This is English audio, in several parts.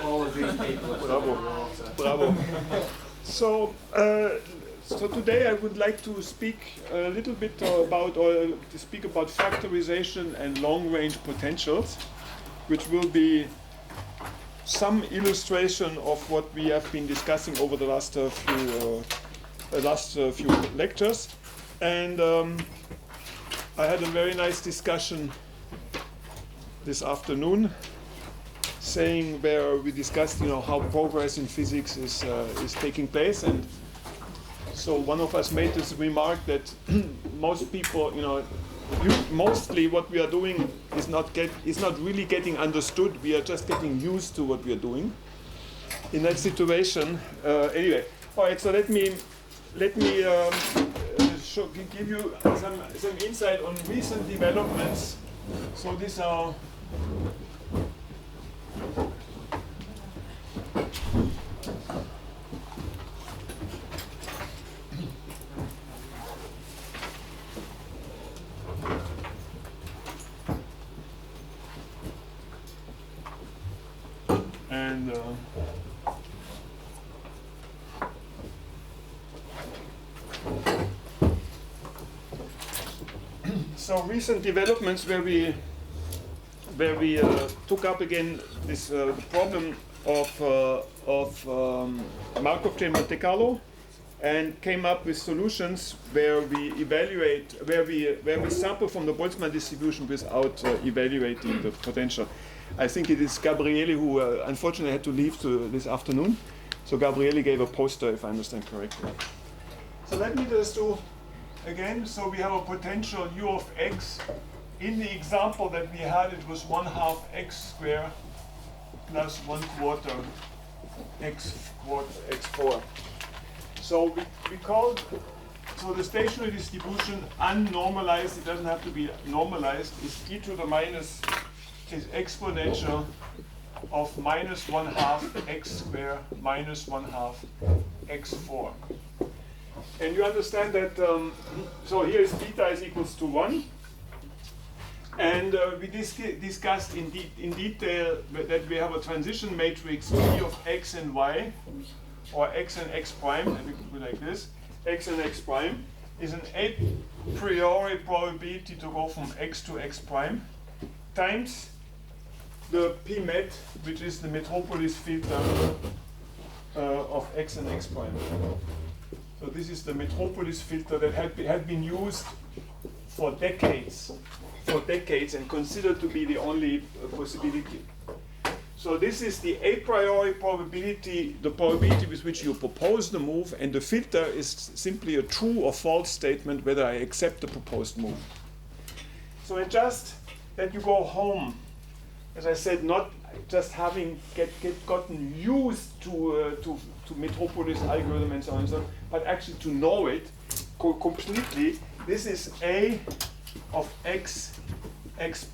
All of these people. Bravo. Bravo. So, so today I would like to speak a little bit about, or to speak about factorization and long-range potentials, which will be some illustration of what we have been discussing over the last few lectures. And I had a very nice discussion this afternoon, saying where we discussed, how progress in physics is taking place, and so one of us made this remark that most people, mostly what we are doing is not really getting understood. We are just getting used to what we are doing. In that situation, anyway. All right. So let me give you some insight on recent developments. So these are. And so recent developments where we took up again this the problem of Markov chain Monte Carlo, and came up with solutions where we evaluate, where we sample from the Boltzmann distribution without evaluating the potential. I think it is Gabriele who unfortunately had to leave this afternoon. So Gabriele gave a poster, if I understand correctly. So let me just do again. So we have a potential u of x. In the example that we had, it was 1/2 x squared plus 1/4 x4. So we called, so the stationary distribution unnormalized, it doesn't have to be normalized, is e to the minus, is exponential of minus 1/2 x squared minus 1/2 x4. And you understand that, so here is beta is equals to 1. And we discussed in detail that we have a transition matrix P of x and y, or x and x prime, and we could put like this. X and x prime is an a priori probability to go from x to x prime times the p met, which is the metropolis filter of x and x prime. So this is the metropolis filter that had been used for decades and considered to be the only possibility. So this is the a priori probability, the probability with which you propose the move, and the filter is simply a true or false statement whether I accept the proposed move. So it's just that you go home, as I said, not just having gotten used to metropolis algorithm and so on and so on, but actually to know it completely. This is a of x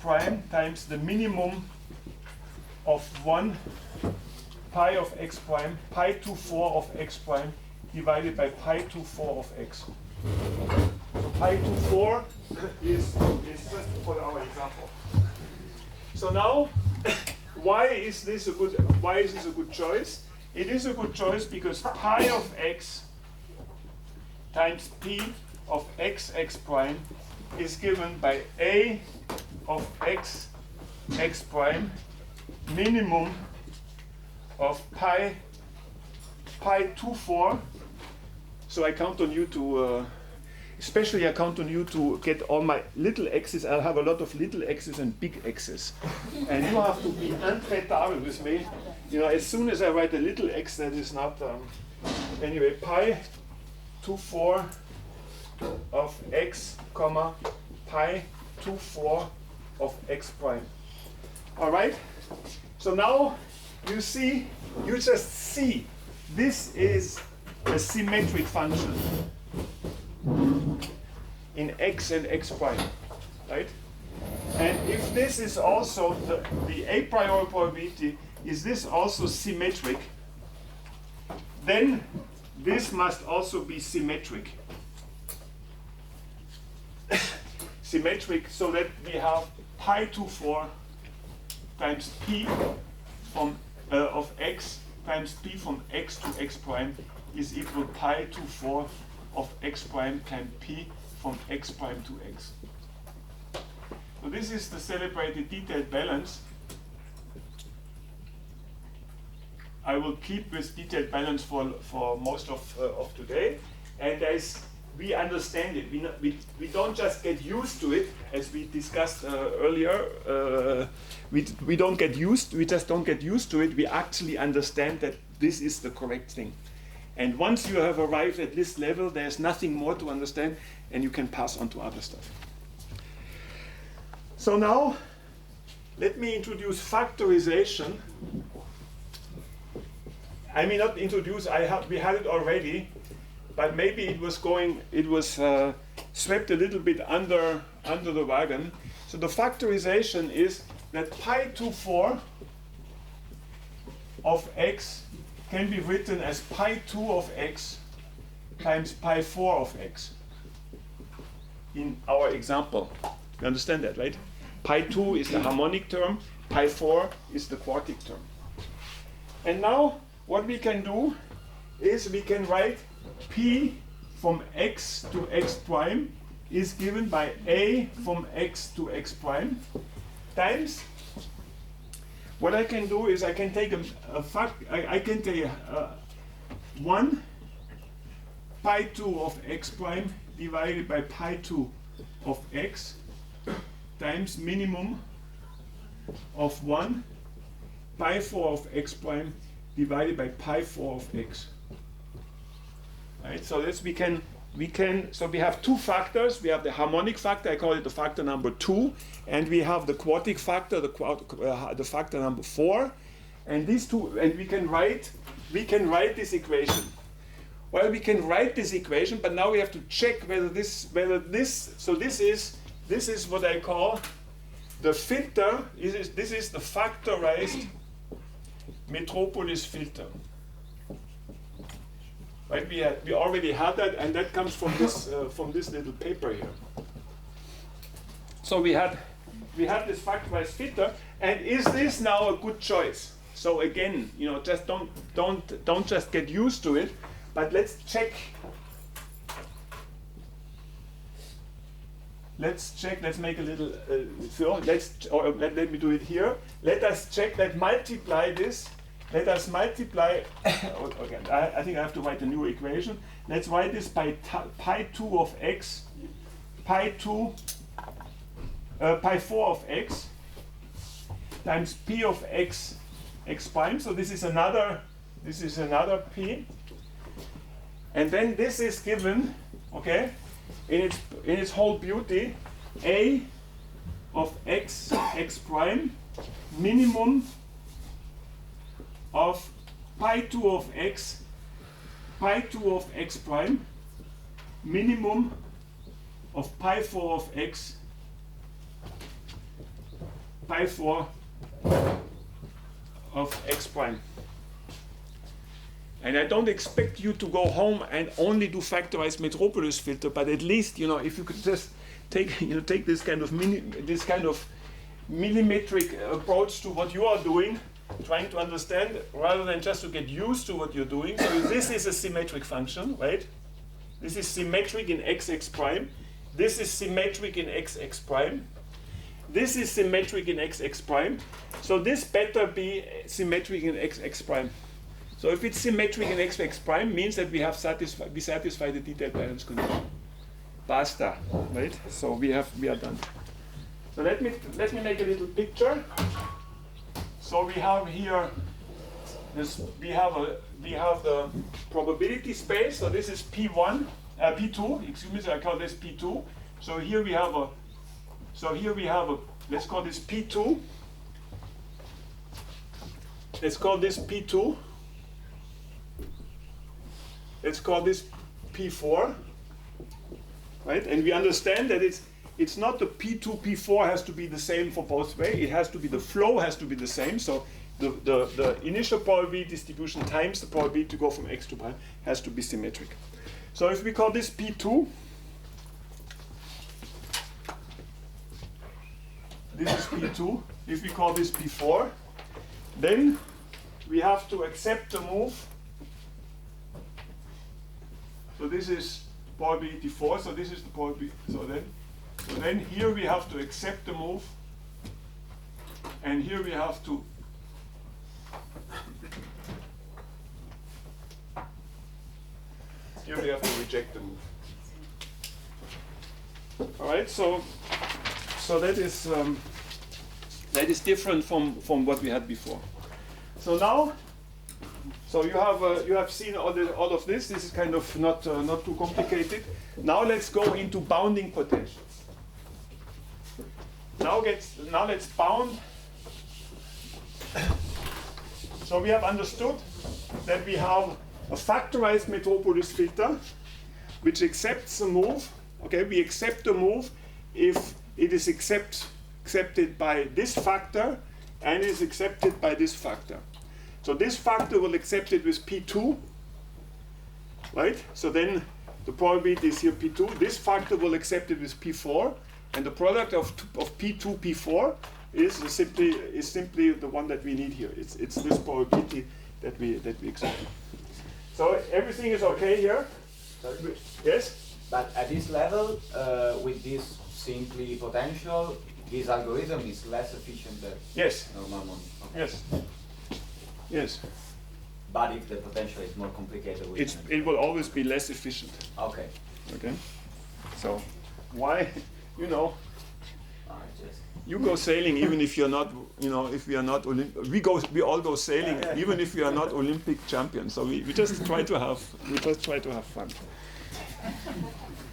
prime times the minimum of 1 pi of x prime, pi to 4 of x prime, divided by pi to 4 of x. So pi to 4 is just for our example. So now, why is this a good choice? It is a good choice because pi of x times p of x prime is given by a of x prime minimum of pi to 4. So I count on you to, especially I count on you to get all my little x's. I'll have a lot of little x's and big x's. And you have to be intraitable with me. As soon as I write a little x, that is not, anyway, pi to 4 of x, comma, pi to 4 of x prime. All right? So now you just see, this is a symmetric function in x and x prime, right? And if this is also the a priori probability, is this also symmetric, then this must also be symmetric. Symmetric, so that we have pi to 4 times p from of x times p from x to x prime is equal pi to 4 of x prime times p from x prime to x. So this is the celebrated detailed balance. I will keep this detailed balance for most of today. And we understand it. We don't just get used to it, as we discussed earlier. We just don't get used to it. We actually understand that this is the correct thing. And once you have arrived at this level, there's nothing more to understand, and you can pass on to other stuff. So now, let me introduce factorization. I may not introduce, we had it already, but maybe it was swept a little bit under the wagon. So the factorization is that pi 2 4 of x can be written as pi 2 of x times pi 4 of x in our example. You understand that, right? Pi 2 is the harmonic term, pi 4 is the quartic term. And now what we can do is we can write p from x to x prime is given by a from x to x prime times. What I can do is I can take I can take 1 pi 2 of x prime divided by pi 2 of x times minimum of 1 pi 4 of x prime divided by pi 4 of x. Right, so this we have two factors. We have the harmonic factor, I call it the factor number 2, and we have the quartic factor, the factor number 4, and these two, and we can write this equation. Well, we can write this equation, but now we have to check whether this is what I call the filter. This is the factorized Metropolis filter. Right? We already had that, and that comes from this little paper here. So we had this factorized filter, and is this now a good choice? So again, just don't just get used to it, but let's check. Let's make a little. Let me do it here. Let us check. Multiply this. Let us multiply. Okay, I think I have to write a new equation. Let's write this by pi 2 of x, pi 4 of x times p of x prime. So this is another p, and then this is given, okay, in its whole beauty, a of x prime minimum of pi 2 of x prime minimum of pi 4 of x pi 4 of x prime. And I don't expect you to go home and only do factorized Metropolis filter, but at least, if you could just take this kind of millimetric approach to what you are doing, trying to understand rather than just to get used to what you're doing. So this is a symmetric function, right? This is symmetric in x prime. This is symmetric in x prime. This is symmetric in x prime. So this better be symmetric in x prime. So if it's symmetric in x prime, means that we satisfy the detailed balance condition. Basta, right? So we are done. So let me make a little picture. So we have here this. We have the probability space. So this is P1, P2. Excuse me. So I call this P2. So here we have a. Let's call this P2. Let's call this P2. Let's call this P4. Right, and we understand that it's not the P2, P4 has to be the same for both ways. It has to be, the flow has to be the same. So the initial probability distribution times the probability to go from x to prime has to be symmetric. So if we call this P2, this is P2. If we call this P4, then we have to accept the move. So this is probability 4, so this is the probability. So then here we have to accept the move, and here we have to reject the move. All right, so that is different from what we had before. So now, you have seen all of this. This is kind of not too complicated. Now let's go into bounding potentials. Now let's bound. So we have understood that we have a factorized metropolis filter which accepts a move. Okay, we accept the move if it is accepted by this factor and is accepted by this factor. So this factor will accept it with P2, right? So then the probability is here P2. This factor will accept it with P4, and the product of P2, P4 is simply the one that we need here. It's this probability that we accept. So everything is okay here. Sorry? Yes. But at this level, with this simply potential, this algorithm is less efficient than normal one. Okay. Yes. Yes. But if the potential is more complicated, it will always be less efficient. Okay. Okay. So why, you go sailing even if you're not, if we are not we all go sailing even if we are not Olympic champions. So we just try to have fun.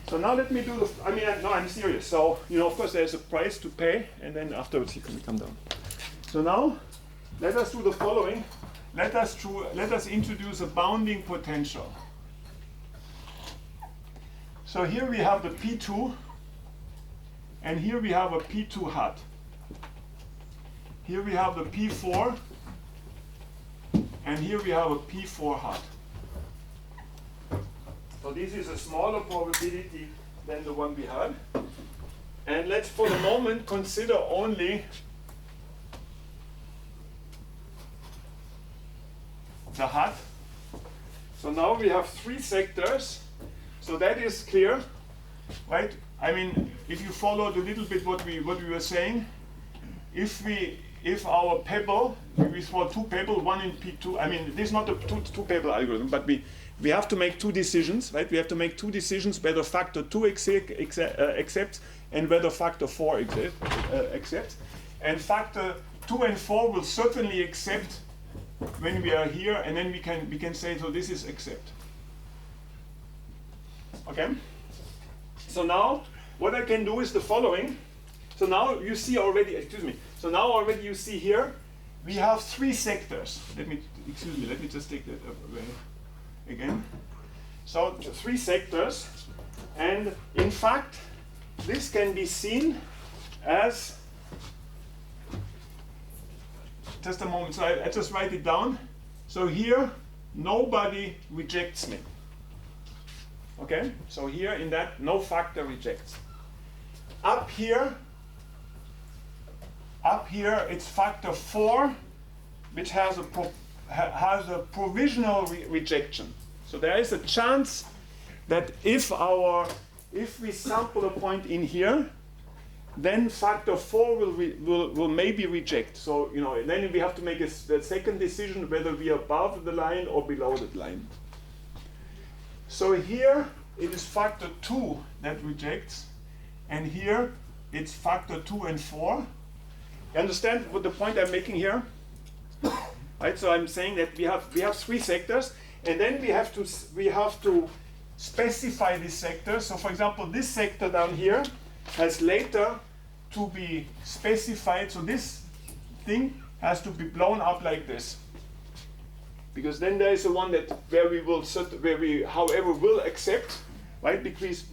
So now let me do I'm serious. So of course there's a price to pay, and then afterwards you can come down. So now let us do the following. Let us introduce a bounding potential. So here we have the P2, and here we have a P2 hat. Here we have the P4, and here we have a P4 hat. So this is a smaller probability than the one we had. And let's for the moment consider only the hat. So now we have 3 sectors. So that is clear, right? I mean, if you followed a little bit what we were saying, if our pebble, we throw 2 pebble, one in P2. I mean, this is not a two pebble algorithm, but we have to make 2 decisions, right? We have to make 2 decisions whether factor 2 accepts and whether factor 4 accepts. And factor 2 and 4 will certainly accept when we are here, and then we can say, so this is accept. Okay? So now what I can do is the following. So now you see already, so now already you see here, we have 3 sectors. Let me just take that away again. So 3 sectors, and in fact, this can be seen as, just a moment, so I just write it down. So here, nobody rejects me. Okay, so here in that, no factor rejects. Up here, it's factor 4, which has a provisional rejection. So there is a chance that if we sample a point in here, then factor 4 will maybe reject. So then we have to make the second decision whether we are above the line or below the line. So here it is factor 2 that rejects, and here it's factor 2 and 4. You understand what the point I'm making here? Right. So I'm saying that we have 3 sectors, and then we have to specify this sector. So for example, this sector down here has later to be specified. So this thing has to be blown up like this, because then there is a one where we however will accept, right? Because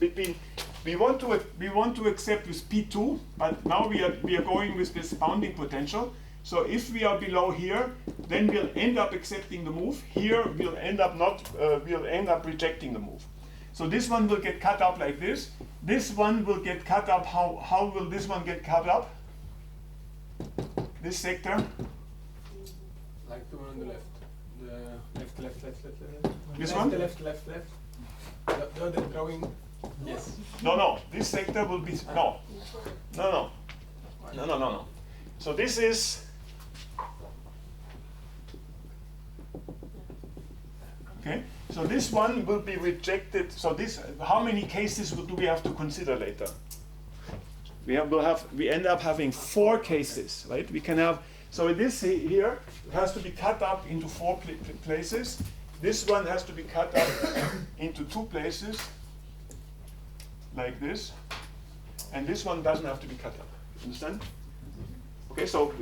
we want to accept with P2, but now we are going with this bounding potential. So if we are below here, then we'll end up accepting the move. Here we'll end up rejecting the move. So this one will get cut up like this. This one will get cut up. How will this one get cut up? This sector. on the left. The left. This one? Left. The other drawing. Yes. No. This sector will be no. So this is okay. So this one will be rejected. So this, how many cases do we have to consider later? We end up having 4 cases, right? We can have, so this here has to be cut up into 4 places. This one has to be cut up into 2 places, like this. And this one doesn't have to be cut up. Understand? Okay, so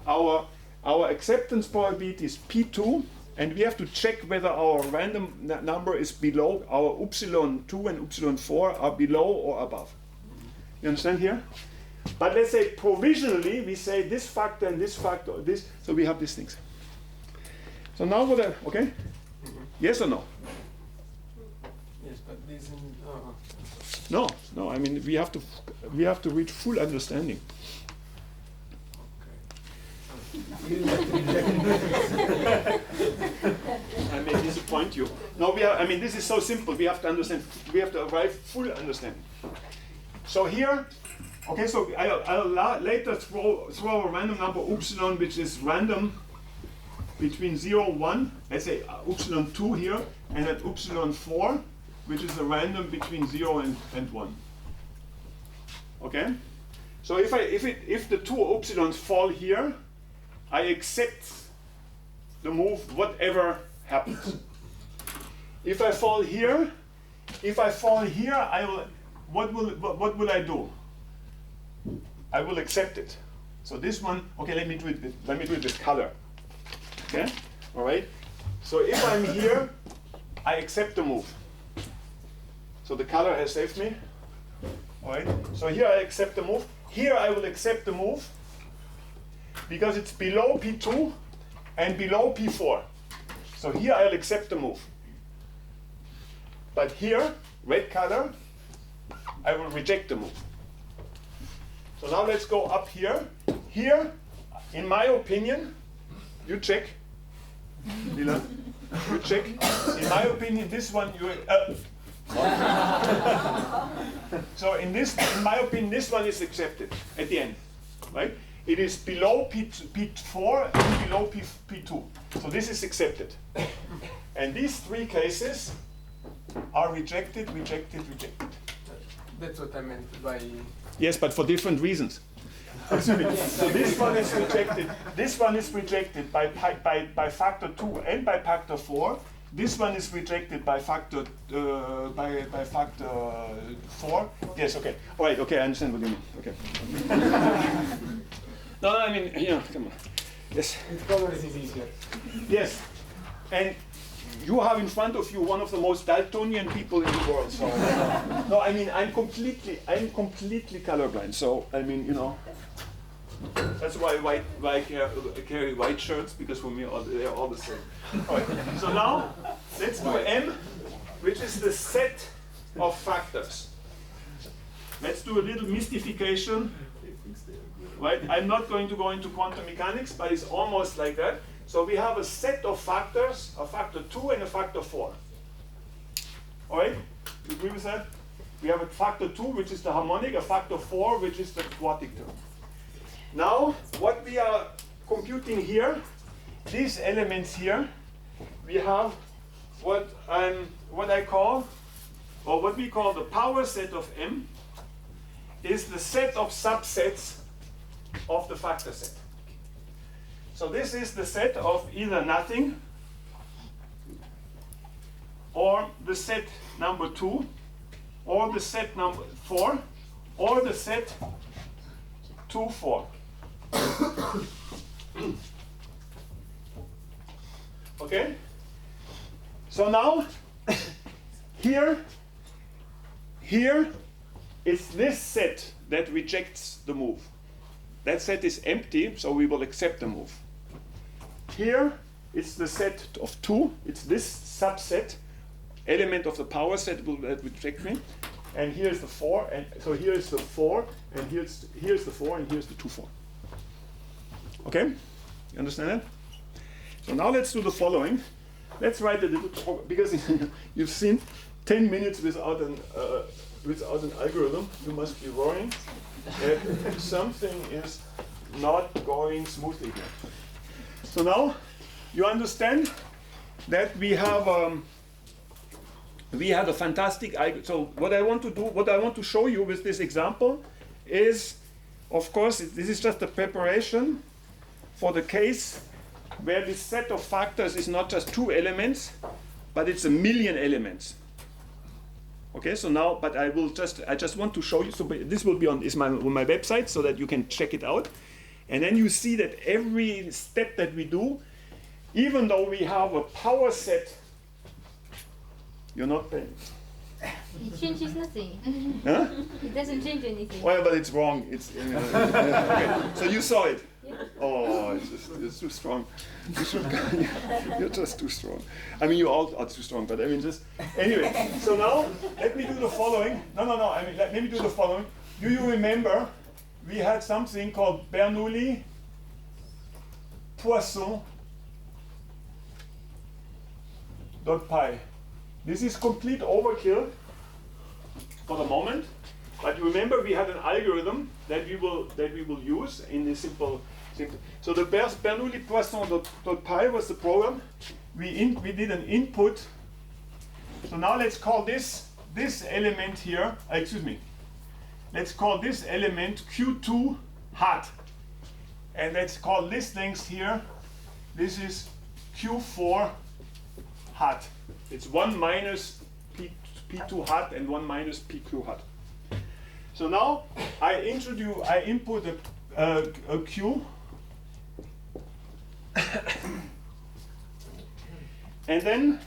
our acceptance probability is P2, and we have to check whether our random number is below, our epsilon 2 and epsilon 4 are below or above. You understand here? But let's say provisionally we say this factor and this factor, this, so we have these things. So now what okay? Yes or no? Yes, but this in No, I mean we have to reach full understanding. I may disappoint you. No, I mean this is so simple. We have to understand. We have to arrive full understanding. So here, okay. So I'll later throw a random number epsilon, which is random between 0, 1. Let's say epsilon 2 here, and at epsilon 4, which is a random between 0 and 1. Okay. So if the 2 epsilons fall here, I accept the move, whatever happens. If I fall here, I will. What will I do? I will accept it. So this one, okay. Let me do it with color. Okay. All right. So if I'm here, I accept the move. So the color has saved me. All right. So here I accept the move. Here I will accept the move, because it's below P2 and below P4. So here I'll accept the move. But here, red color, I will reject the move. So now let's go up here. Here, in my opinion, you check. Lila, you check. In my opinion, this one you. So in my opinion, this one is accepted at the end, right? It is below P4 and below P2. So this is accepted. And these 3 cases are rejected. That's what I meant by. Yes, but for different reasons. So this one is rejected. This one is rejected by factor 2 and by factor 4. This one is rejected by factor by factor 4. Yes. Okay. All right. Okay. I understand what you mean. Okay. No, I mean, come on. Yes. With colors is easier. Yes. And you have in front of you one of the most Daltonian people in the world. So no, I mean, I'm completely colorblind. So I mean, that's why I carry white shirts, because for me they're all the same. All right. So now let's do M, which is the set of factors. Let's do a little mystification. Right? I'm not going to go into quantum mechanics, but it's almost like that. So we have a set of factors, a factor 2 and a factor 4. All right? You agree with that? We have a factor 2, which is the harmonic, a factor 4, which is the quartic term. Now, what we are computing here, these elements here, we have what we call the power set of M, is the set of subsets of the factor set. So this is the set of either nothing, or the set number 2, or the set number 4, or the set 2, 4. Okay? So now, here is this set that rejects the move. That set is empty, so we will accept the move. Here, it's the set of 2. It's this subset, element of the power set that reject me. And here's the 4, and so here's the 4, and here's the 4, and here's the 2, 4. Okay? You understand that? So now let's do the following. Let's write a little, because you've seen 10 minutes without an algorithm. You must be worrying that something is not going smoothly here. So now you understand that we had a fantastic. So what I want to show you with this example is, of course, this is just a preparation for the case where this set of factors is not just 2 elements, but it's 1,000,000 elements. Okay, so now, but I just want to show you. So this will be on my website so that you can check it out, and then you see that every step that we do, even though we have a power set, you're not paying. It changes nothing. Huh? It doesn't change anything. Well, but it's wrong. It's okay. So you saw it. Yeah. Oh, it's too strong. You're just too strong. I mean, you all are too strong, but I mean, just anyway. So now let me do the following. No. I mean, let me do the following. Do you remember we had something called Bernoulli Poisson dot pi? This is complete overkill for the moment, but you remember we had an algorithm that we will use in this simple. So the Bernoulli Poisson dot pi was the program. We did an input. So now let's call this element here. Excuse me. Let's call this element Q2 hat, and let's call this length here. This is Q4 hat. It's 1 minus P2 hat and 1 minus PQ hat. So now I input a Q, and then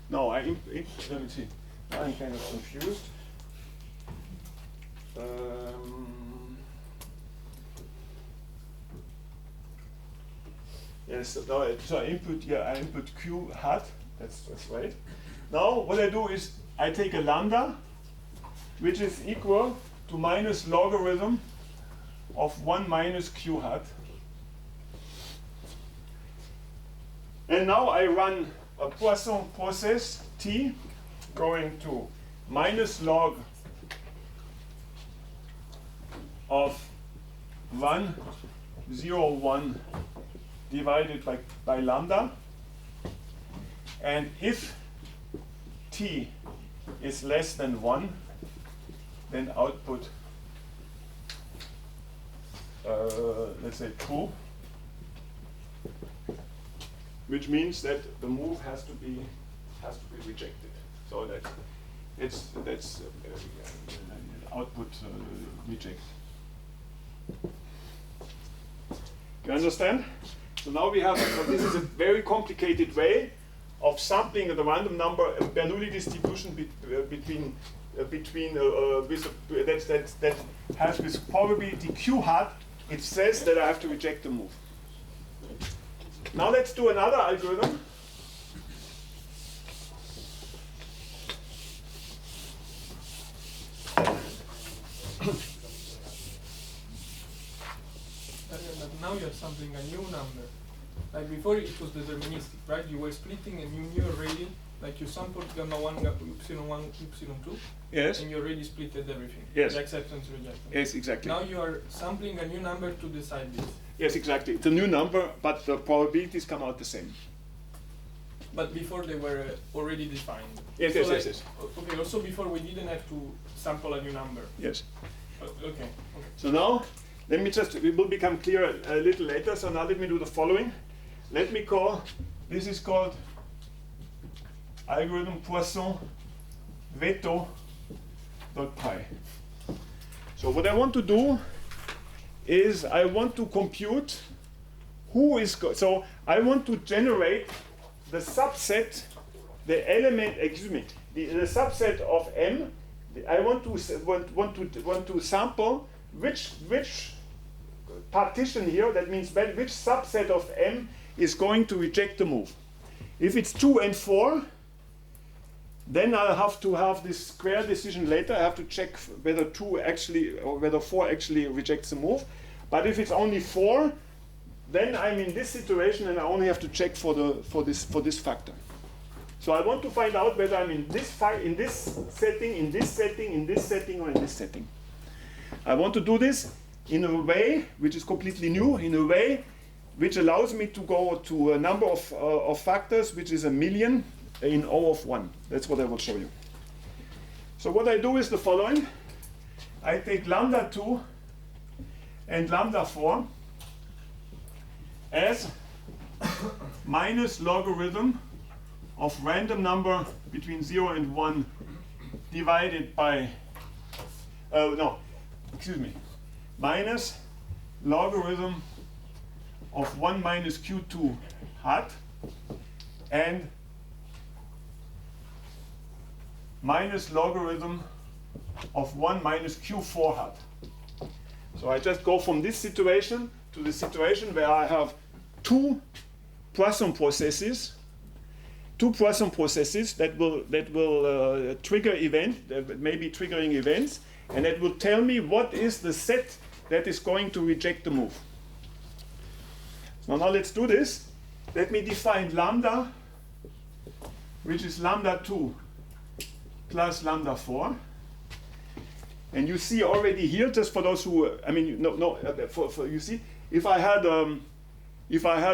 let me see. I'm kind of confused. Yes, so I input Q hat. That's right. Now what I do is I take a lambda, which is equal to minus logarithm of 1 minus Q hat. And now I run a Poisson process T going to minus log of 1, 0, 1 divided by lambda. And if T is less than 1, then output, let's say true, which means that the move has to be rejected. So that's output reject. You understand? So now we have, this is a very complicated way of sampling the random number Bernoulli distribution that has with probability Q hat. It says that I have to reject the move. Now let's do another algorithm. Now you're sampling a new number. Like before it was deterministic, right? You were splitting and you knew already, like you sampled gamma 1, epsilon 1, epsilon 2. Yes. And you already splitted everything. Yes. The acceptance, rejection. Yes, exactly. Now you are sampling a new number to decide this. Yes, exactly. It's a new number, but the probabilities come out the same. But before they were already defined. Yes, so yes, like, yes. Okay, also before we didn't have to sample a new number. Yes. Okay. So now, it will become clear a little later. So now let me do the following. Let me call, this is called algorithm Poisson veto dot pi. So what I want to do is I want to compute who is, so I want to generate the subset, the element, the subset of M. I want to sample which partition here, that means which subset of M is going to reject the move. If it's 2 and 4, then I'll have to have this square decision later. I have to check whether 2 actually or whether 4 actually rejects the move. But if it's only 4, then I'm in this situation and I only have to check for this factor. So I want to find out whether I'm in this setting, in this setting, in this setting, or in this setting. I want to do this in a way which is completely new, in a way which allows me to go to a number of factors which is 1,000,000 in O of 1. That's what I will show you. So what I do is the following. I take lambda 2 and lambda 4 as minus logarithm of random number between 0 and 1 divided by, minus logarithm of 1 minus q2 hat and minus logarithm of 1 minus q4 hat. So I just go from this situation to the situation where I have two Poisson processes that will trigger maybe triggering events, and that will tell me what is the set that is going to reject the move. So now let's do this. Let me define lambda, which is lambda 2 plus lambda 4. And you see already here, just for those who, you see, if I had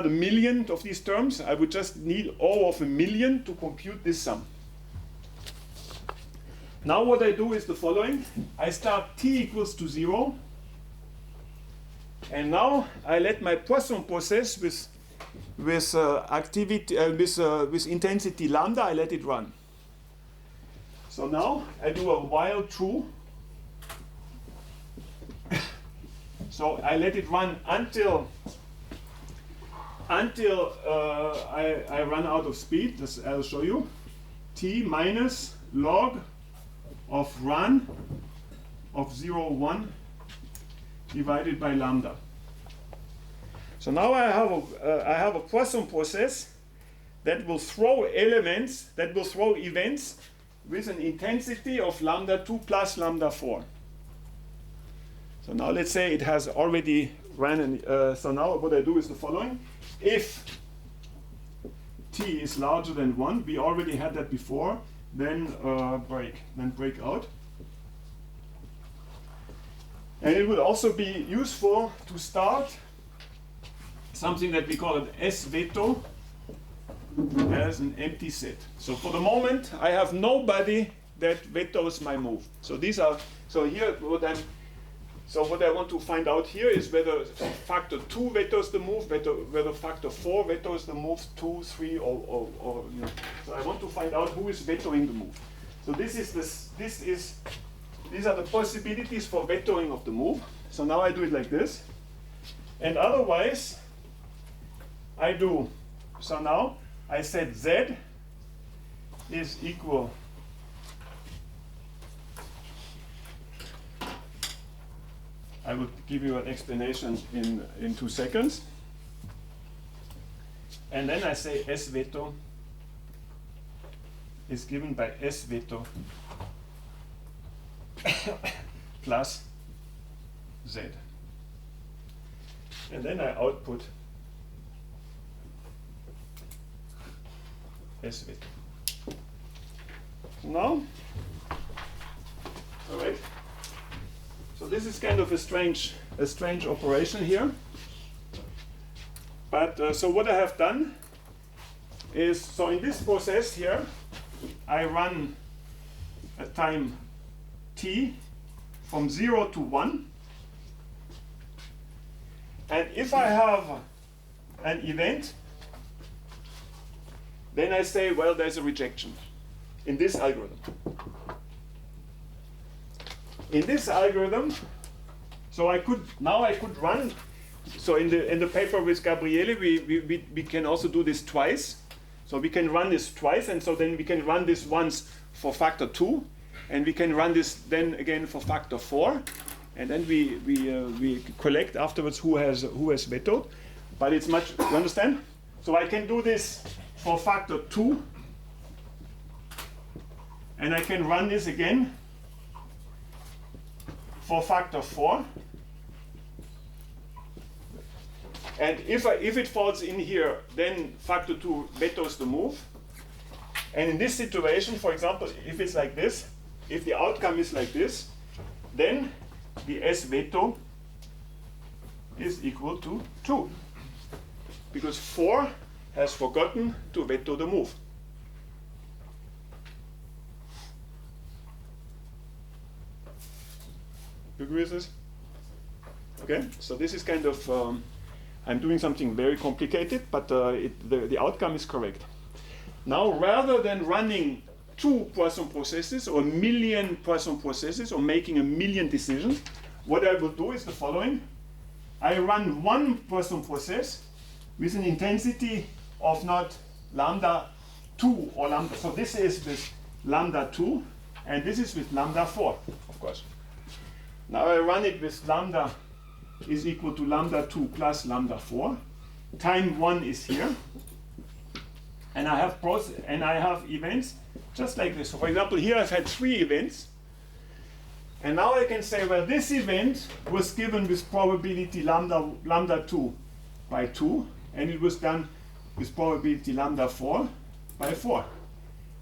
1,000,000 of these terms, I would just need O of 1,000,000 to compute this sum. Now what I do is the following. I start t equals to 0. And now I let my Poisson process with intensity lambda, I let it run. So now I do a while true. So I let it run until I run out of speed. This I'll show you. T minus log of run of 0, 1 divided by lambda. So now I have a Poisson process that will throw events with an intensity of lambda 2 plus lambda 4. So now let's say it has already ran, so now what I do is the following. If t is larger than 1, we already had that before, then break out. And it would also be useful to start something that we call an S veto as an empty set. So for the moment, I have nobody that vetoes my move. So what I want to find out here is whether factor 2 vetoes the move, whether factor 4 vetoes the move, 2, 3, or So I want to find out who is vetoing the move. So these are the possibilities for vetoing of the move. So now I do it like this. And otherwise, so now I said Z is equal I will give you an explanation in 2 seconds. And then I say S veto is given by S veto plus Z. And then I output S veto. Now, all right. So this is kind of a strange operation here. But so what I have done is, so in this process here, I run a time t from 0 to 1. And if I have an event, then I say, well, there's a rejection in this algorithm. In this algorithm, so I could run. So in the paper with Gabriele, we can also do this twice. So we can run this twice, and so then we can run this once for factor 2, and we can run this then again for factor 4, and then we collect afterwards who has vetoed. But it's much, you understand? So I can do this for factor 2, and I can run this again for factor 4. And if it falls in here, then factor 2 vetoes the move. And in this situation, for example, if it's like this, if the outcome is like this, then the S veto is equal to 2. Because 4 has forgotten to veto the move. You agree with this? Okay, so this is kind of, I'm doing something very complicated, but the outcome is correct. Now, rather than running 2 Poisson processes or 1,000,000 Poisson processes or making 1,000,000 decisions, what I will do is the following. I run 1 Poisson process with an intensity of not lambda 2 or lambda. So this is with lambda 2, and this is with lambda 4, of course. Now I run it with lambda is equal to lambda 2 plus lambda 4. Time 1 is here. And I have events just like this. So for example, here I've had 3 events. And now I can say, well, this event was given with probability lambda 2 by 2, and it was done with probability lambda 4 by 4.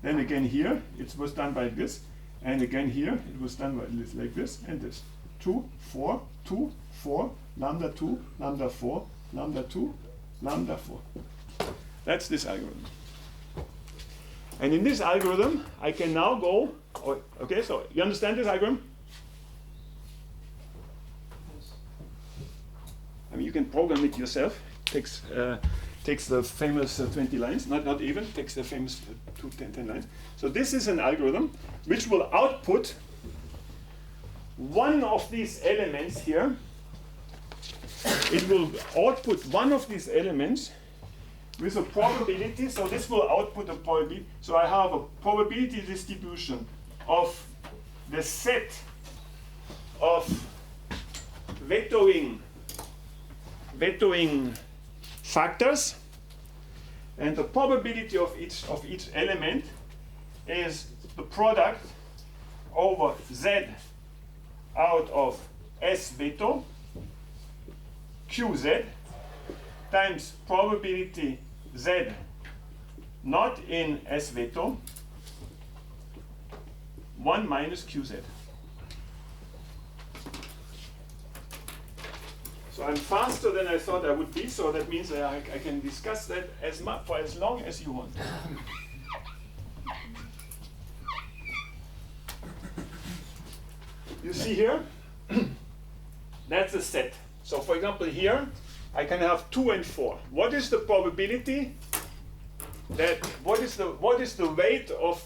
Then again here, it was done by this, and again here, it was done by this, like this and this. 2, 4, 2, 4, lambda 2, lambda 4, lambda 2, lambda 4. That's this algorithm. And in this algorithm, I can now go, okay, so you understand this algorithm? I mean, you can program it yourself. Takes the famous 20 lines, not even, takes the famous 10 lines. So this is an algorithm which will output one of these elements here. It will output one of these elements with a probability. So this will output a probability. So I have a probability distribution of the set of vetoing factors, and the probability of each element is the product over Z out of S veto QZ times probability Z not in S veto 1 minus QZ. So I'm faster than I thought I would be, so that means I can discuss that for as long as you want. You see here, that's a set. So for example here, I can have 2 and 4. What is the probability that, what is the weight of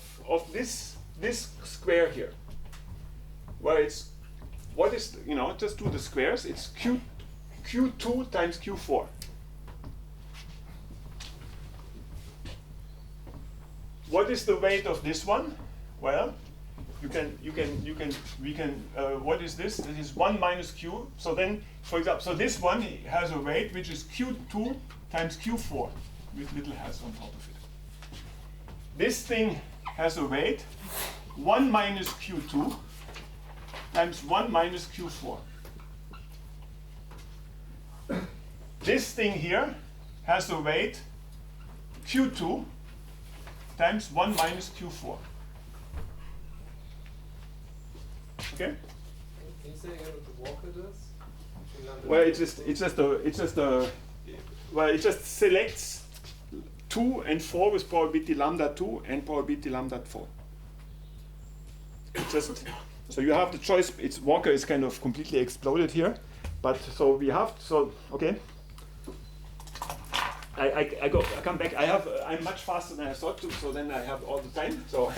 this square here? Well, it's, what is, just do the squares, it's Q2 times Q4. What is the weight of this one? Well, what is this? This is 1 minus Q. So then, for example, so this one has a weight which is Q2 times Q4 with little has on top of it. This thing has a weight 1 minus Q2 times 1 minus Q4. This thing here has a weight Q2 times 1 minus Q4. Okay? Can you say again what the walker does? Well, it just selects 2 and 4 with probability lambda 2 and probability lambda 4. So you have the choice. Walker is kind of completely exploded here, but so we have okay. I come back. I'm much faster than I thought to, so then I have all the time. So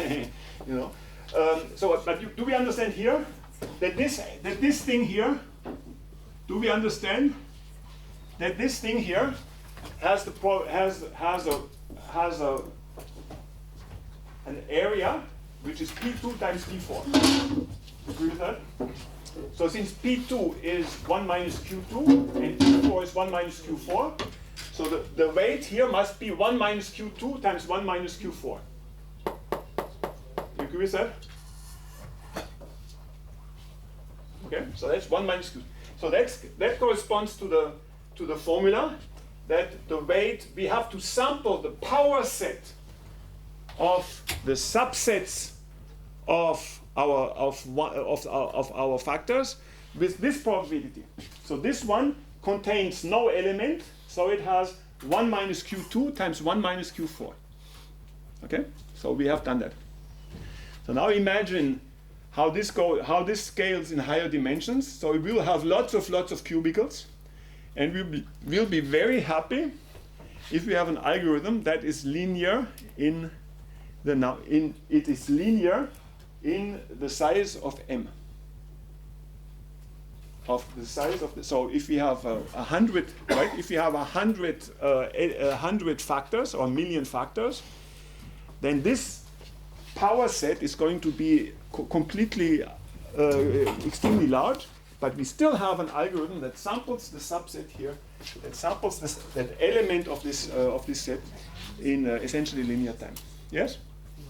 do we understand here that this thing here? Do we understand that this thing here has an area which is P2 times P4? Agree with that? So since P2 is 1 minus Q2 and P4 is 1 minus Q4, so the weight here must be 1 minus Q2 times 1 minus Q4. You agree with that? Okay, so that's 1 minus Q. So that corresponds to to the formula that the weight, we have to sample the power set of the subsets of our factors with this probability. So this one contains no element, so it has 1 minus q2 times 1 minus q4. Okay, so we have done that. So now imagine how this scales in higher dimensions. So we will have lots of cubicles, and we'll be very happy if we have an algorithm that is linear in the size of m. So if we have 100, right? If we have 100 factors or a million factors, then this power set is going to be completely extremely large. But we still have an algorithm that samples the subset here, that samples that element of this set in essentially linear time. Yes.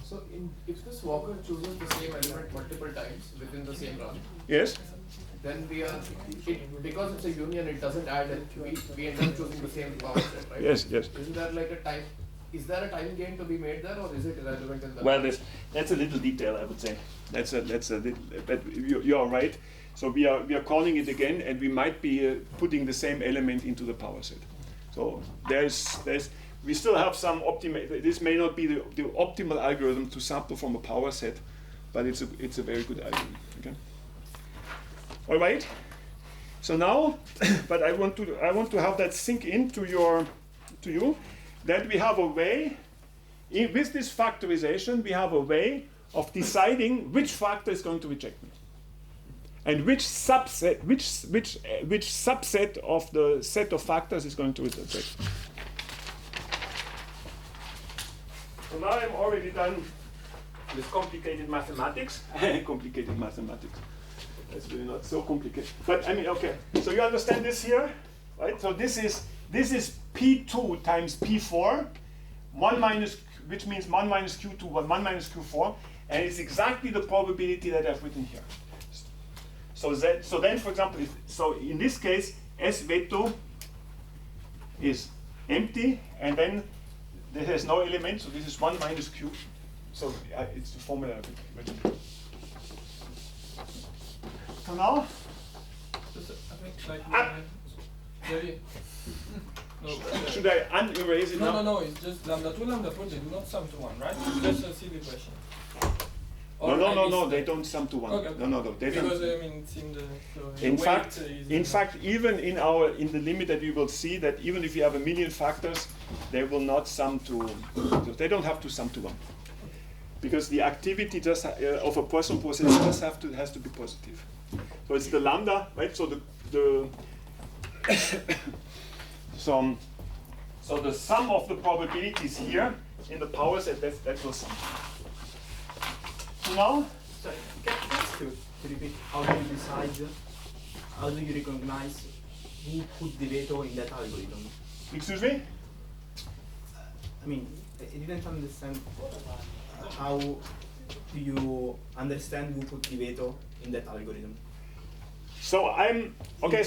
So if this walker chooses the same element multiple times within the same run, yes, then because it's a union, it doesn't add it. We end up choosing the same power set, right? Yes, yes. Isn't there like a time? Is there a time gain to be made there, or is it irrelevant in the? Well, that's a little detail, I would say. That's a little, but you are right. So we are calling it again, and we might be putting the same element into the power set. So we still have some this may not be the optimal algorithm to sample from a power set, but it's a very good algorithm. Okay. All right. So now, but I want to have that sink into you that we have a way with this factorization, we have a way of deciding which factor is going to reject me, and which subset of the set of factors is going to reject. So now I'm already done with complicated mathematics. Complicated mathematics. That's really not so complicated. But I mean, okay. So you understand this here, right? So this is P2 times P4, which means 1 minus Q2, 1 minus Q4, and it's exactly the probability that I've written here. So then, for example, in this case, S veto is empty, and then there has no element, so this is 1 minus Q. So it's the formula I've written. So now, should I unerase it now? No, it's just lambda 2, lambda 4, they do not sum to 1, right? It's just a silly question. No, they don't sum to 1. Okay. No, they don't. Because I mean, it's in the in fact, even in the limit that you will see that even if you have a million factors, they will not sum to. They don't have to sum to 1, because the activity just of a Poisson process just has to be positive. So it's the lambda, right? So so the sum of the probabilities here in the power set that will sum. Now, sorry, can I ask you to repeat how do you decide, how do you recognize who put the veto in that algorithm? Excuse me? I mean, I didn't understand how do you understand who put the veto in that algorithm? So I'm okay.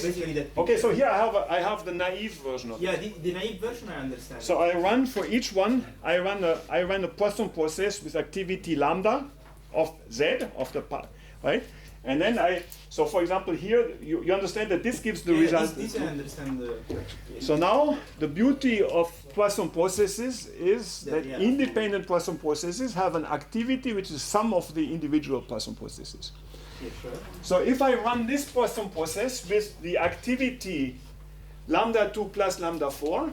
Okay, so here I have the naive version of it. Yeah, the naive version I understand. So I run for each one. I run a Poisson process with activity lambda of z of the part, right? And then so for example here you understand that this gives the result. This I understand. So now the beauty of Poisson processes is that independent Poisson processes have an activity which is sum of the individual Poisson processes. Yeah, sure. So if I run this Poisson process with the activity lambda 2 plus lambda 4,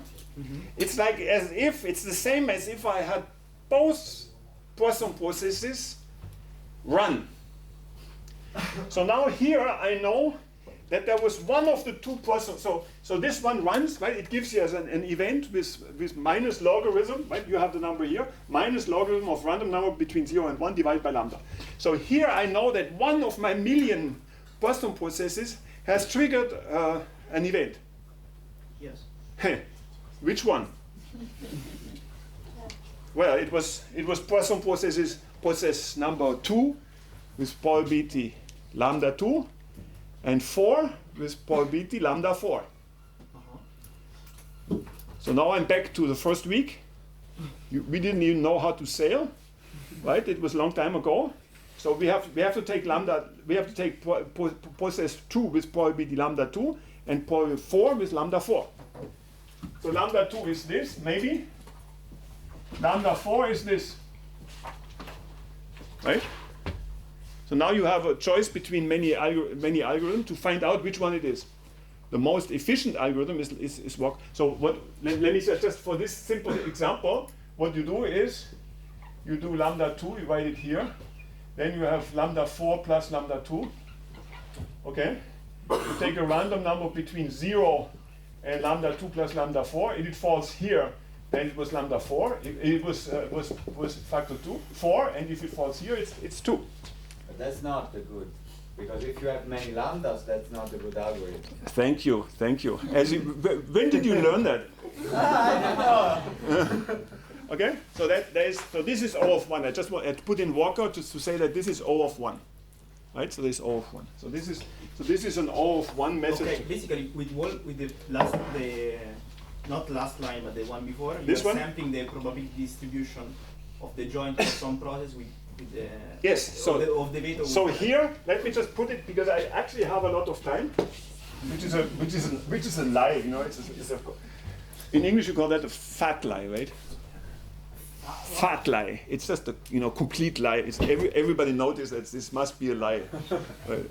it's like it's the same as if I had both Poisson processes run. So now here I know that there was one of the two Poisson. So this one runs, right? It gives you as an event with minus logarithm, right? You have the number here, minus logarithm of random number between 0 and 1 divided by lambda. So here I know that one of my million Poisson processes has triggered an event. Yes. Which one? Well, it was Poisson process number 2 with probability lambda 2, and 4 with probability lambda 4. So now I'm back to the first week. We didn't even know how to sail, right? It was a long time ago. So we have to take lambda. We have to take process 2 with probability lambda 2 and probability 4 with lambda 4. So lambda 2 is this, maybe. Lambda 4 is this, right? So now you have a choice between many algorithms to find out which one it is. The most efficient algorithm is walk. So let me say, just for this simple example, what you do is you do lambda 2, you write it here. Then you have lambda 4 plus lambda 2. Okay? You take a random number between 0 and lambda 2 plus lambda 4. If it falls here, then it was lambda 4. It was factor 4, and if it falls here, it's 2. But that's not the good, because if you have many lambdas, that's not a good algorithm. Thank you. When did you learn that? I don't know. Okay, so this is O of 1. I just want to put in Walker just to say that this is O of 1, right? So this is O of 1. So this is an O of 1 method. Okay, basically with not last line but the one before, you This are one? sampling the probability distribution of the joint of some process with the Yes. of the Veto. So here, let me just put it because I actually have a lot of time, which is a lie. You know, in English you call that a fat lie, right? Fat lie. It's just a complete lie. It's everybody notices that this must be a lie. Right.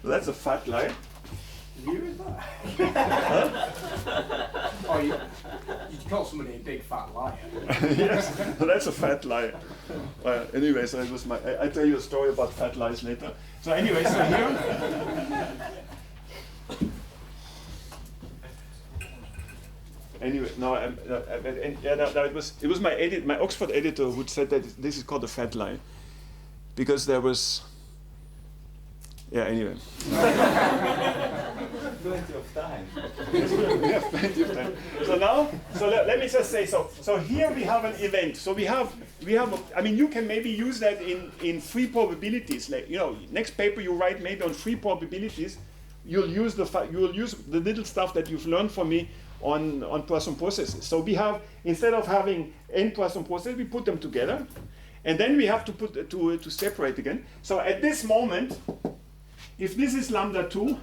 So that's a fat lie. Oh, you call somebody a big fat liar. Yes, so that's a fat lie. Anyway, so it was I tell you a story about fat lies later. So anyway, so here. Anyway, no, it was my Oxford editor who said that this is called a fat lie, because there was. Yeah. Anyway. Plenty of time. We have plenty of time. So let me just say so. So here we have an event. So we have. I mean, you can maybe use that in free probabilities. Like next paper you write maybe on free probabilities, you'll use the little stuff that you've learned from me on Poisson processes. So we have, instead of having n Poisson processes, we put them together, and then we have to put to separate again. So at this moment, if this is lambda 2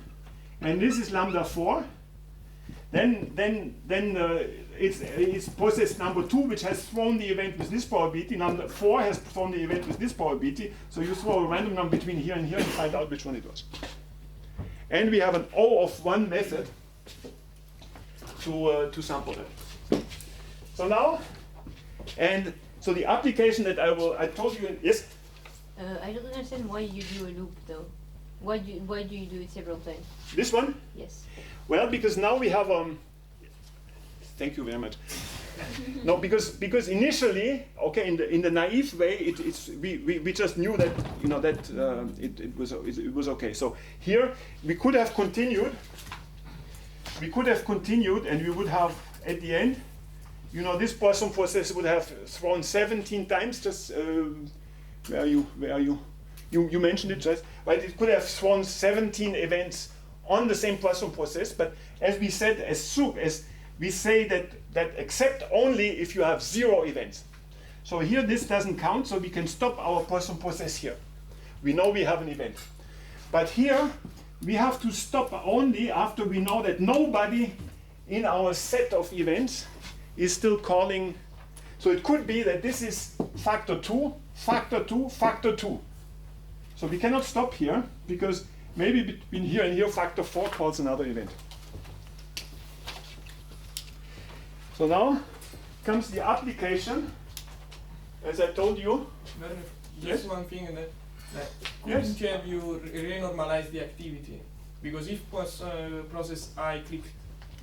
and this is lambda 4, then it's process number 2 which has thrown the event with this probability. Number 4 has thrown the event with this probability. So you throw a random number between here and here and find out which one it was. And we have an O of 1 method to sample that. So now, and so the application that I told you, yes? I don't understand why you do a loop though. Why do you do it several times? This one? Yes. Well, because now we have thank you very much. No, because initially, okay, in the naive way, we just knew that it was okay. So here we could have continued. And we would have at the end, this Poisson process would have thrown 17 times. Just where are you? You mentioned it just, right? It could have thrown 17 events on the same Poisson process. But as we said, as we say that except only if you have 0 events. So here this doesn't count, so we can stop our Poisson process here. We know we have an event. But here we have to stop only after we know that nobody in our set of events is still calling. So it could be that this is factor 2, factor 2, factor 2. So we cannot stop here because maybe between here and here factor 4 calls another event. So now comes the application. As I told you. Just one thing, and couldn't you renormalize the activity? Because if process I click,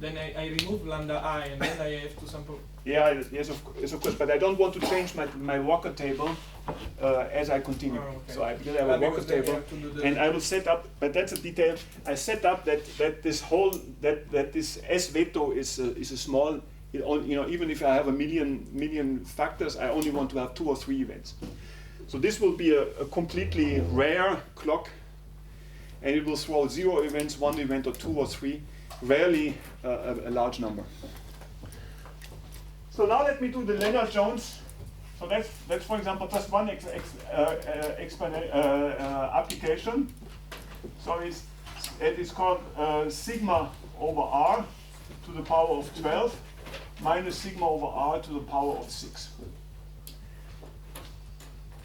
then I remove lambda I, and then I have to sample. Yeah, yes, of course, but I don't want to change my Walker table as I continue. Oh, okay. So because I have a Walker table, and I will set up. But that's a detail. I set up that this S veto is a small. Even if I have a million factors, I only want to have 2 or 3 events. So this will be a completely rare clock, and it will throw 0 events, 1 event, or 2 or 3, rarely a large number. So now let me do the Lennard-Jones. So that's for example just one application. So it is called sigma over r to the power of 12 minus sigma over r to the power of 6.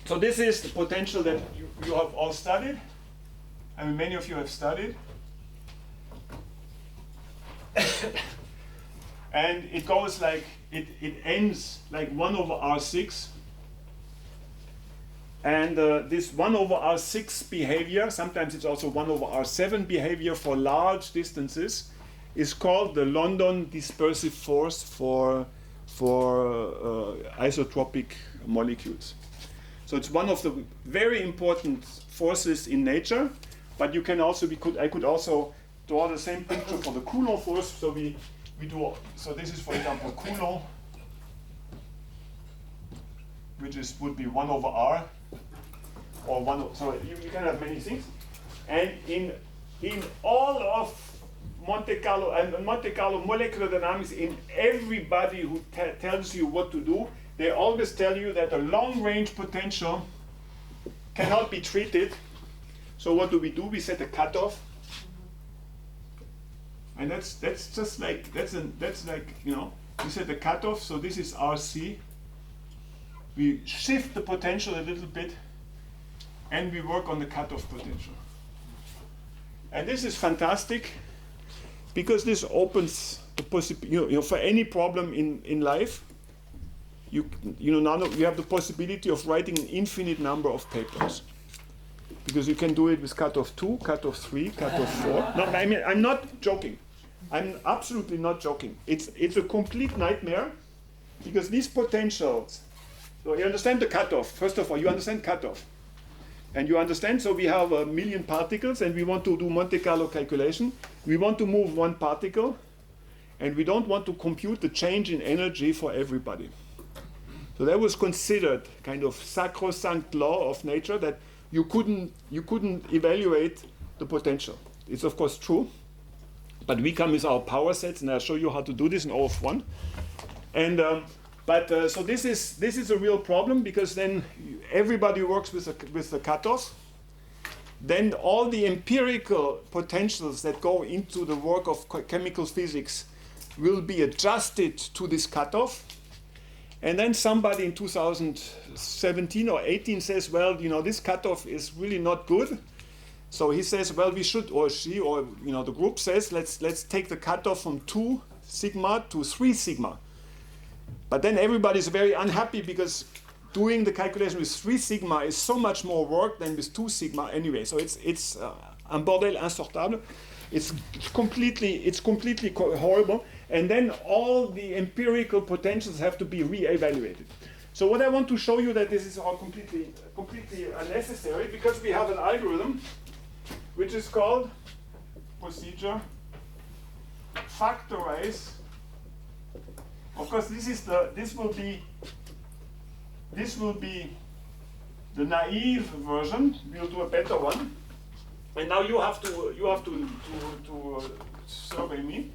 So this is the potential that you have all studied. I mean, many of you have studied. And it goes like, it ends like 1 over R6. And this 1 over R6 behavior, sometimes it's also 1 over R7 behavior for large distances, is called the London dispersive force for isotropic molecules. So it's one of the very important forces in nature, but you can also, I could also draw the same picture for the Coulomb force. So so this is, for example, Coulomb, which would be 1 over R, or so you can have many things. And in all of Monte Carlo molecular dynamics, in everybody who tells you what to do, they always tell you that a long-range potential cannot be treated. So what do? We set a cutoff. And that's just like we set the cutoff. So this is RC. We shift the potential a little bit, and we work on the cutoff potential. And this is fantastic because this opens the possibility. For any problem in life, now you have the possibility of writing an infinite number of papers. Because you can do it with cutoff 2, cutoff 3, cutoff 4. No, I mean, I'm not joking. I'm absolutely not joking. It's a complete nightmare because these potentials, so you understand the cutoff. First of all, you understand cutoff. And you understand, so we have 1 million particles and we want to do Monte Carlo calculation. We want to move one particle and we don't want to compute the change in energy for everybody. So that was considered kind of sacrosanct law of nature that you couldn't evaluate the potential. It's of course true, but we come with our power sets, and I'll show you how to do this in O of 1. And so this is a real problem because then everybody works with the cutoff. Then all the empirical potentials that go into the work of chemical physics will be adjusted to this cutoff. And then somebody in 2017 or 18 says, well, this cutoff is really not good. So he says, well, we should, or she, or the group says, let's take the cutoff from 2 sigma to 3 sigma. But then everybody's very unhappy because doing the calculation with 3 sigma is so much more work than with 2 sigma anyway. So it's un bordel insortable. It's completely horrible. And then all the empirical potentials have to be re-evaluated. So what I want to show you that this is all completely unnecessary because we have an algorithm which is called procedure factorize. Of course, this will be the naive version. We'll do a better one. And now you have to survey me.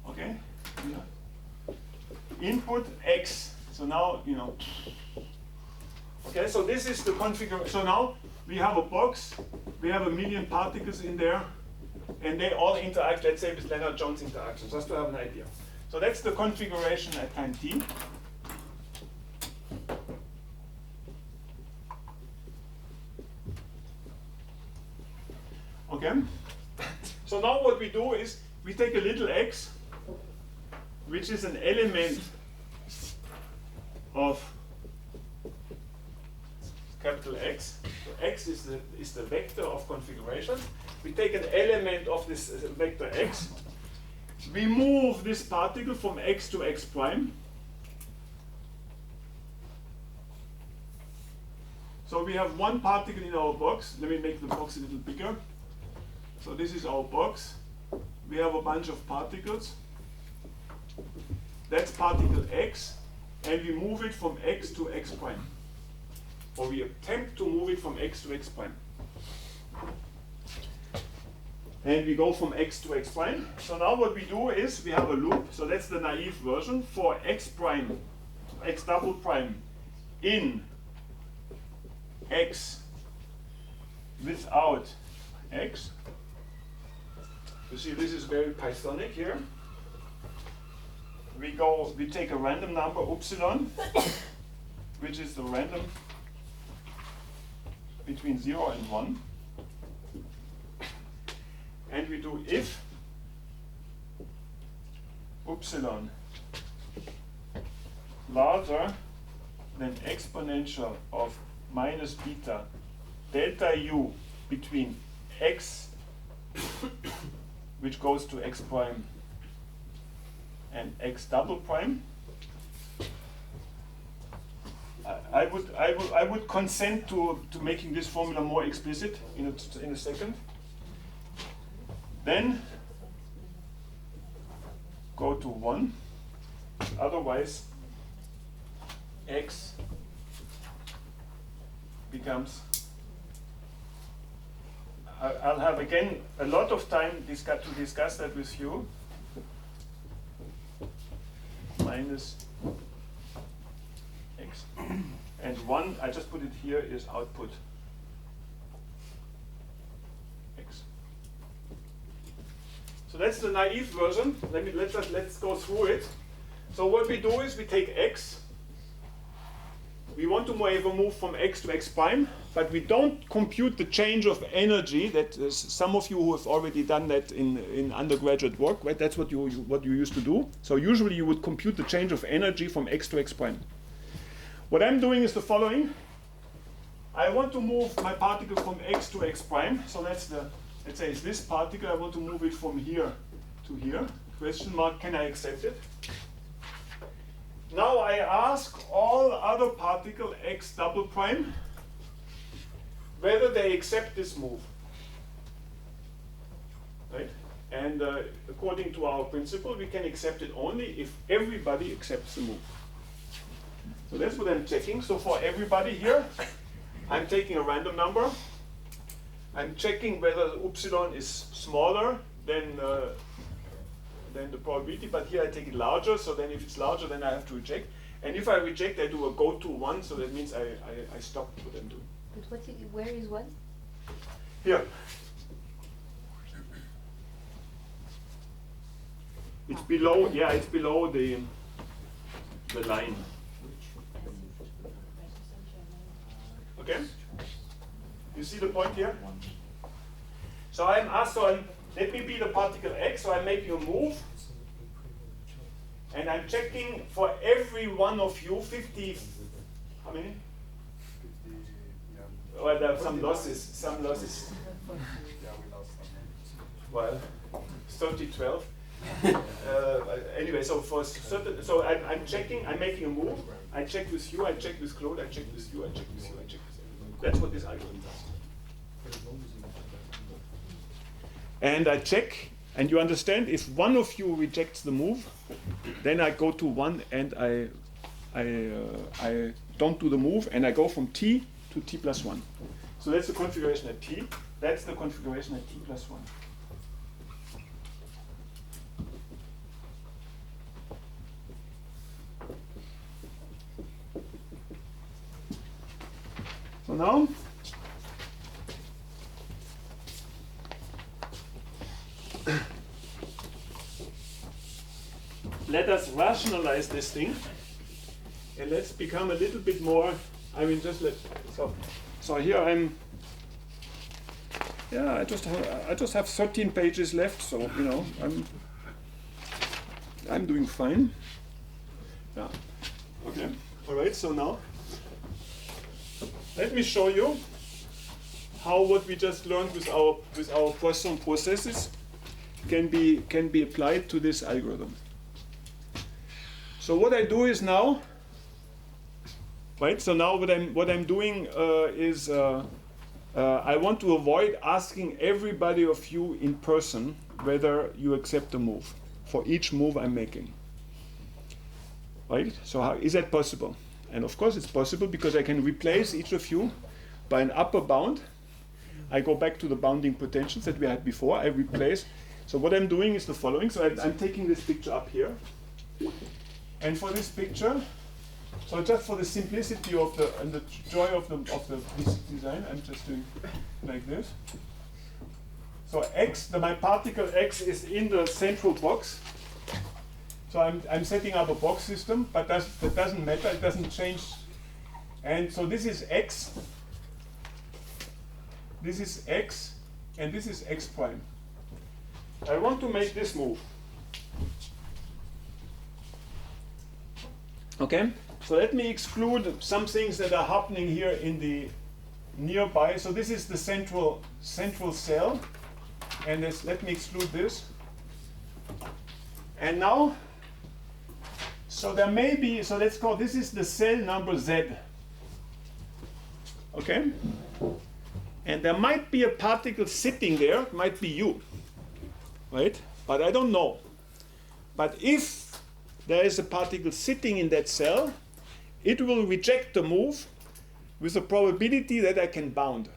Okay? Input X. So now, Okay, so this is the configuration. So now we have a box, we have 1 million particles in there, and they all interact, let's say, with Lennard-Jones interaction, just to have an idea. So that's the configuration at time t. Okay? So now what we do is we take a little x, which is an element of capital X. So X is the vector of configuration. We take an element of this vector X. We move this particle from X to X prime. So we have one particle in our box. Let me make the box a little bigger. So this is our box. We have a bunch of particles. That's particle X. And we move it from X to X prime. Or we attempt to move it from X to X prime. And we go from X to X prime. So now what we do is we have a loop. So that's the naive version. For X prime x double prime in x without x. You see, this is very Pythonic here. We take a random number epsilon, which is the random between 0 and 1. And we do if epsilon larger than exponential of minus beta delta u between x, which goes to x prime, and x double prime. I would consent to making this formula more explicit in a second. Then go to 1. Otherwise, x becomes. I'll have again a lot of time to discuss that with you. Minus x. And 1, I just put it here, is output x. So that's the naive version. Let's go through it. So what we do is we take x. We want to move from x to x prime, but we don't compute the change of energy. That some of you who have already done that in undergraduate work, right? That's what you used to do. So usually you would compute the change of energy from x to x prime. What I'm doing is the following. I want to move my particle from x to x prime. So let's say it's this particle. I want to move it from here to here. Question mark, can I accept it? Now I ask all other particle x double prime whether they accept this move. Right? And according to our principle, we can accept it only if everybody accepts the move. So that's what I'm checking. So for everybody here, I'm taking a random number. I'm checking whether epsilon is smaller than the probability, but here I take it larger, so then if it's larger, then I have to reject. And if I reject, I do a go to 1, so that means I stop what I'm doing. But where is 1? Here. It's below, it's below the line. Okay? You see the point here? So I'm asked, let me be the particle x, so I'm making a move. And I'm checking for every one of you 50, how many? 50, yeah. Well, there are some losses. Yeah, we lost some. Well, 30, 12. Anyway, so for certain, so I'm checking, I'm making a move. I check with you, I check with Claude, I check with you, I check with you, I check with everyone. That's what this algorithm does. And I check, and you understand, if one of you rejects the move, then I go to 1 and I don't do the move, and I go from t to t plus 1. So that's the configuration at t. That's the configuration at t plus 1. So now, let us rationalize this thing, and let's become a little bit more. I mean, so here I'm. Yeah, I just have 13 pages left, so you know I'm doing fine. Yeah. Okay. All right. So now, let me show you how what we just learned with our Poisson processes can be applied to this algorithm. So what I do is now, right? So now what I'm doing is I want to avoid asking everybody of you in person whether you accept the move for each move I'm making. Right? So how is that possible? And of course it's possible because I can replace each of you by an upper bound. I go back to the bounding potentials that we had before. I replace. So what I'm doing is the following. So I'm taking this picture up here. And for this picture, So just for the simplicity of the and the joy of this design, I'm just doing like this. So my particle X is in the central box. So I'm setting up a box system, but that doesn't matter. It doesn't change. And so this is X. This is X, and this is X prime. I want to make this move. Okay. So let me exclude some things that are happening here in the nearby. So this is the central cell, and let me exclude this. And now, so there may be, so let's call this is the cell number Z. Okay? And there might be a particle sitting there, it might be U, right? But I don't know. But if there is a particle sitting in that cell, it will reject the move with a probability that I can bound.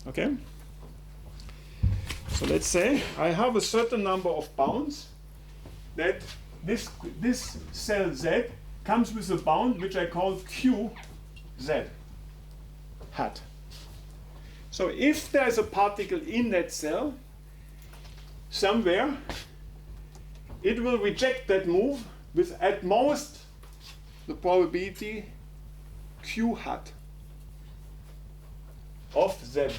Okay? So let's say I have a certain number of bounds that this cell Z comes with a bound which I call QZ hat. So if there is a particle in that cell somewhere, it will reject that move with at most the probability Q hat of Z.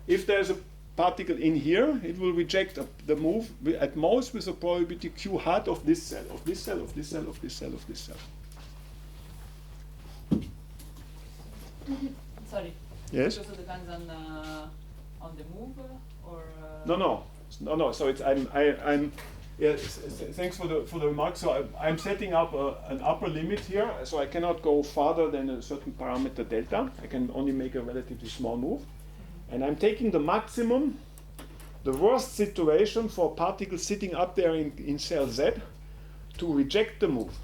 If there's a particle in here, it will reject the move at most with a probability Q hat of this cell, of this cell, of this cell, of this cell, of this cell. Sorry. Yes? It also depends on the move or. No. So it's I'm. Yeah, thanks for the remark. So I'm setting up an upper limit here, so I cannot go farther than a certain parameter delta. I can only make a relatively small move. And I'm taking the maximum, the worst situation for a particle sitting up there in cell Z to reject the move.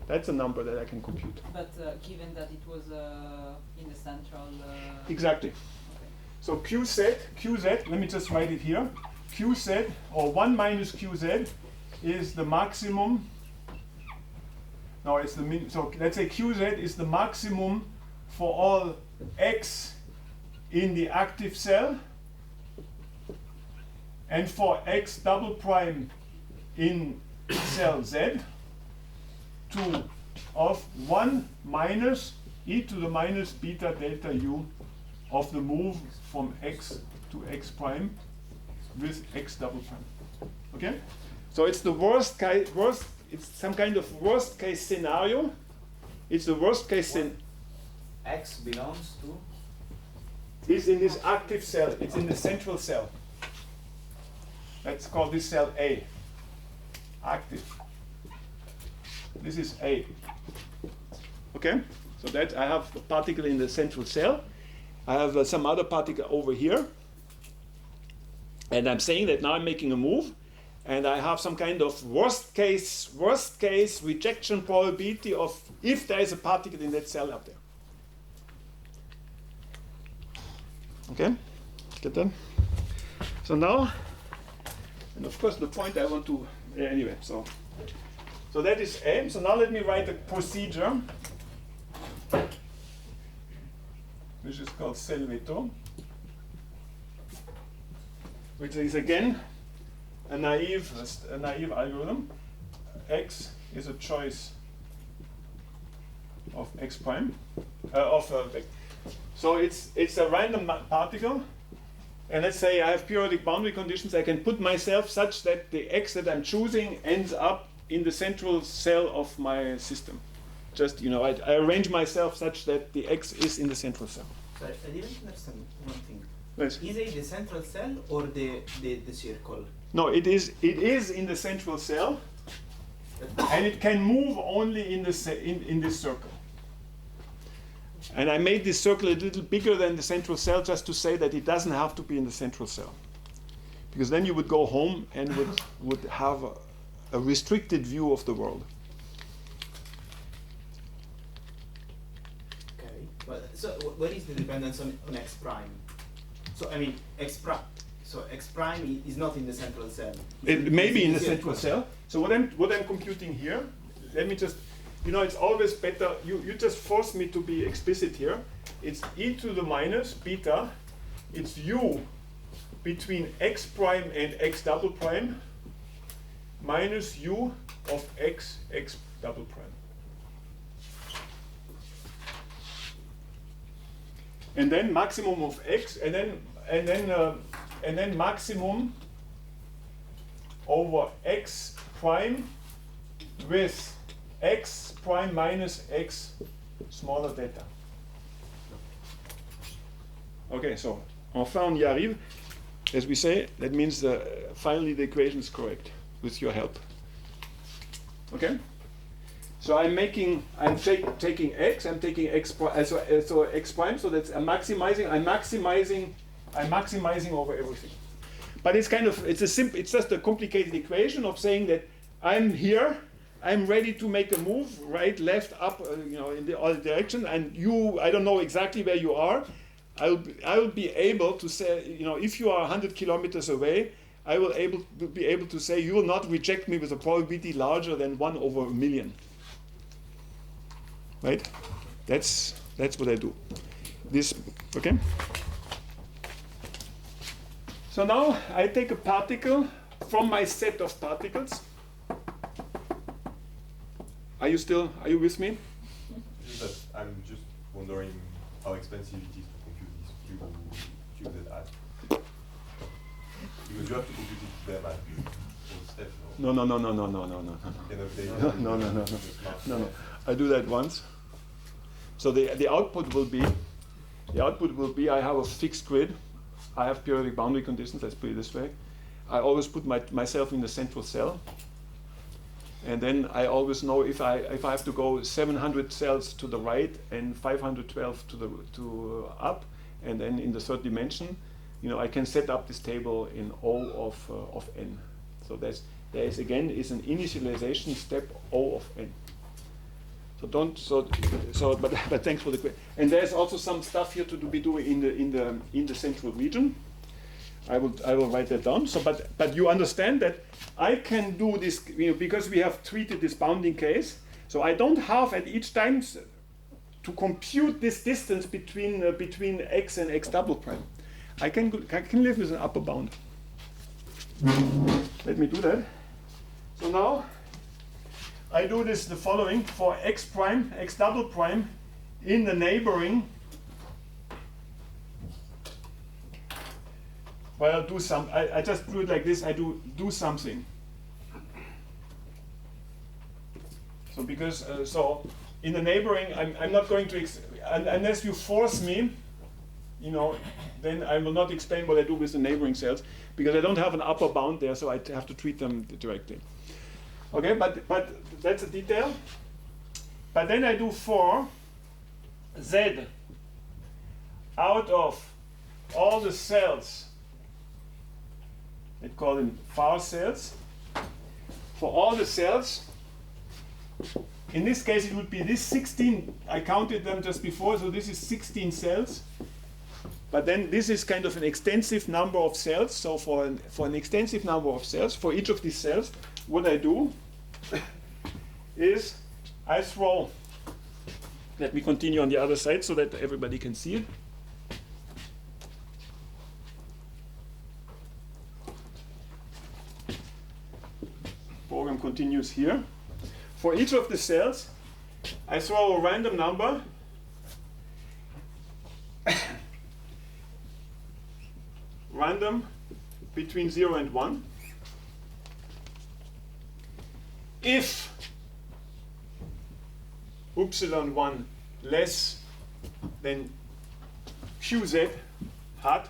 That's a number that I can compute. But given that it was in the central. Exactly. Okay. So QZ, let me just write it here. QZ, or 1 minus QZ, is the maximum. No, it's the min. So let's say QZ is the maximum for all X in the active cell, and for X double prime in cell Z, of 1 minus e to the minus beta delta u of the move from X to X prime with X double prime. Okay? So it's the it's some kind of worst case scenario. It's the worst case scenario. X belongs to? Is in this active cell, it's in the central cell. Let's call this cell A. Active. This is A. Okay? So that I have a particle in the central cell. I have some other particle over here. And I'm saying that now I'm making a move, and I have some kind of worst case rejection probability of if there is a particle in that cell up there. Okay, get that? So now, and of course the point I want to, anyway, so that is A. So now let me write a procedure, which is called cell veto, which is again a naive algorithm. X is a choice of X prime, so it's a random particle, and let's say I have periodic boundary conditions. I can put myself such that the X that I'm choosing ends up in the central cell of my system. Just, I arrange myself such that the X is in the central cell. So I didn't understand one thing. Yes. Is it the central cell or the circle? No, it is in the central cell, and it can move only in this circle. And I made this circle a little bigger than the central cell just to say that it doesn't have to be in the central cell. Because then you would go home and would have a restricted view of the world. Okay. Well, so what is the dependence on X prime? So I mean X prime. So X prime is not in the central cell. It may be in the central cell. So what I'm computing here, let me just, it's always better, you just force me to be explicit here. It's e to the minus beta, it's u between x prime and x double prime minus u of x double prime. And then maximum of x, and then maximum over x prime with x prime minus x smaller theta. Okay, so enfin on y arrive. As we say, that means finally the equation is correct with your help. Okay? So I'm taking x, I'm taking x prime, so x prime, so that's I'm maximizing over everything. But it's it's just a complicated equation of saying that I'm here, I'm ready to make a move, right, left, up, in the other direction, and I don't know exactly where you are. I will be able to say, if you are 100 kilometers away, I will be able to say you will not reject me with a probability larger than 1 over a million. Right? That's what I do. Okay? So now I take a particle from my set of particles. Are you with me? I'm just wondering how expensive it is to compute these cubes at add. Because you have to compute it them at all steps. No. No. I do that once. So the output will be I have a fixed grid. I have periodic boundary conditions, let's put it this way. I always put myself in the central cell. And then I always know if I have to go 700 cells to the right and 512 to up, and then in the third dimension, I can set up this table in O of n. So there is again an initialization step O of n. But thanks for the question. And there's also some stuff here to be doing in the central region. I will write that down. So, but you understand that I can do this, because we have treated this bounding case. So I don't have at each time to compute this distance between x and x double prime. I can live with an upper bound. Let me do that. So now I do the following for x prime, x double prime in the neighboring. Well, I'll do I just do it like this. I do something. So because so in the neighboring, I'm not going to unless you force me, then I will not explain what I do with the neighboring cells because I don't have an upper bound there, so I have to treat them directly. Okay, but that's a detail. But then I do for Z out of all the cells. Let's call them far cells. For all the cells, in this case it would be this 16, I counted them just before, so this is 16 cells. But then this is kind of an extensive number of cells. So for an extensive number of cells, for each of these cells, what I do is I throw, let me continue on the other side so that everybody can see it. Program continues here. For each of the cells, I throw a random number random between 0 and 1. If epsilon 1 less than qz hat,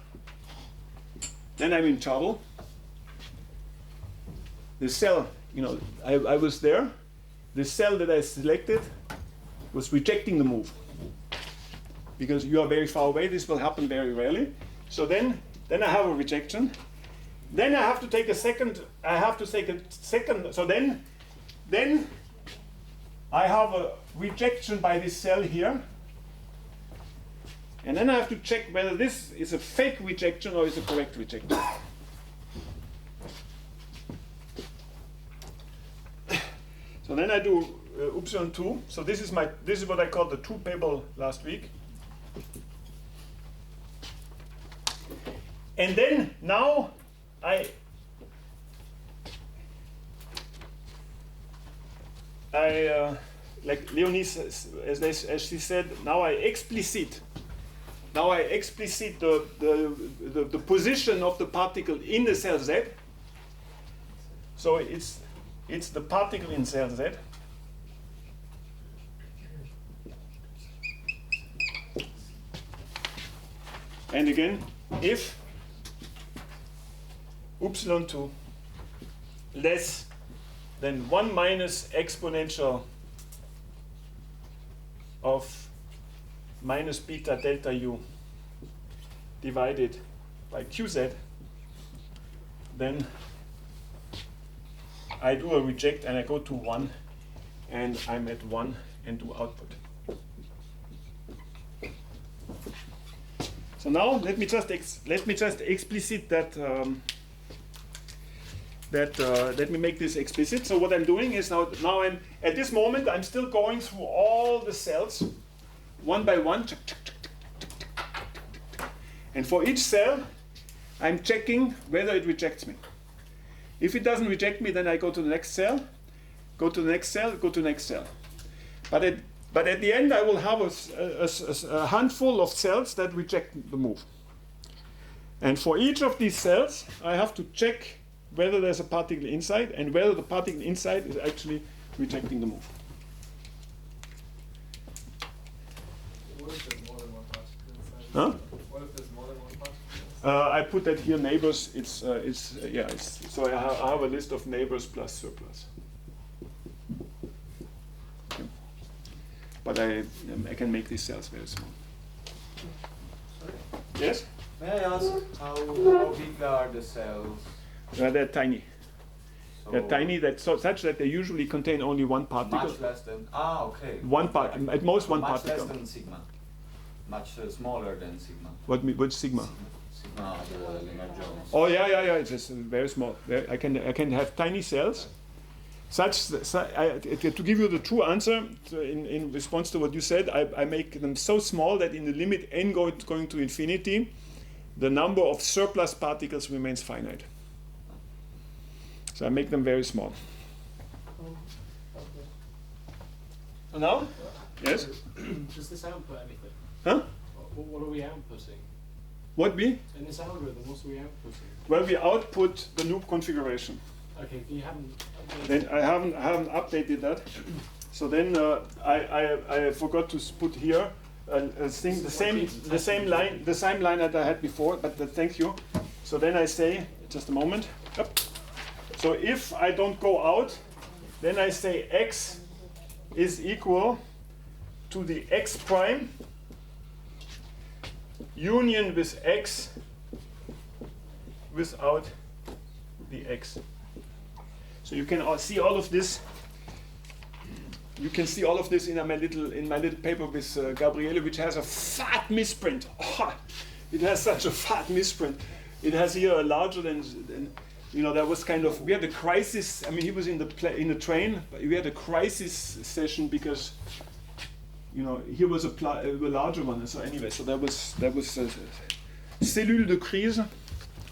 then I'm in trouble. The cell, I was there. The cell that I selected was rejecting the move. Because you are very far away, this will happen very rarely. So then I have a rejection. Then I have to take a second, so then I have a rejection by this cell here. And then I have to check whether this is a fake rejection or is a correct rejection. So then I do upsilon 2. So this is what I called the true table last week. And then now like Leonie as she said, now I explicit the position of the particle in the cell Z. So it's the particle in cell Z. And again, if upsilon 2 less than 1 minus exponential of minus beta delta u divided by qz, then I do a reject and I go to 1 and I'm at 1 and do output. So now let me just explicit that. Let me make this explicit. So what I'm doing is now I'm at this moment I'm still going through all the cells one by one, and for each cell I'm checking whether it rejects me. If it doesn't reject me, then I go to the next cell, go to the next cell, go to the next cell. But at the end I will have a handful of cells that reject the move. And for each of these cells I have to check whether there's a particle inside and whether the particle inside is actually rejecting the move. What if there's more than one particle inside? Huh? What if there's more than one particle inside? I put that here neighbors. So I have a list of neighbors plus surplus. Okay. But I can make these cells very small. Yes? May I ask how big are the cells? They're tiny. So They're tiny such that they usually contain only one particle. much less than okay. One part, at most one much particle. less than sigma. Much smaller than sigma. What sigma? Sigma, the Lennard-Jones. Oh yeah. It's just very small. I can have tiny cells. To give you the true answer in response to what you said, I make them so small that in the limit n going to infinity, the number of surplus particles remains finite. So I make them very small. So now? Yes? Does this output anything? Huh? What are we outputting? What we? In this algorithm, what are we outputting? Well, we output the loop configuration. Okay, you haven't updated. Then I haven't updated that. So then I forgot to put here a thing, the same line that I had before. But thank you. So then I say, just a moment. Up. So if I don't go out, then I say x is equal to the x prime union with x without the x. So you can see all of this. You can see all of this in my little paper with Gabriele, which has a fat misprint. Oh, it has such a fat misprint. It has here a larger than there was we had a crisis. I mean, he was in the train, but we had a crisis session because here was a larger one. So anyway, so that was cellule de crise.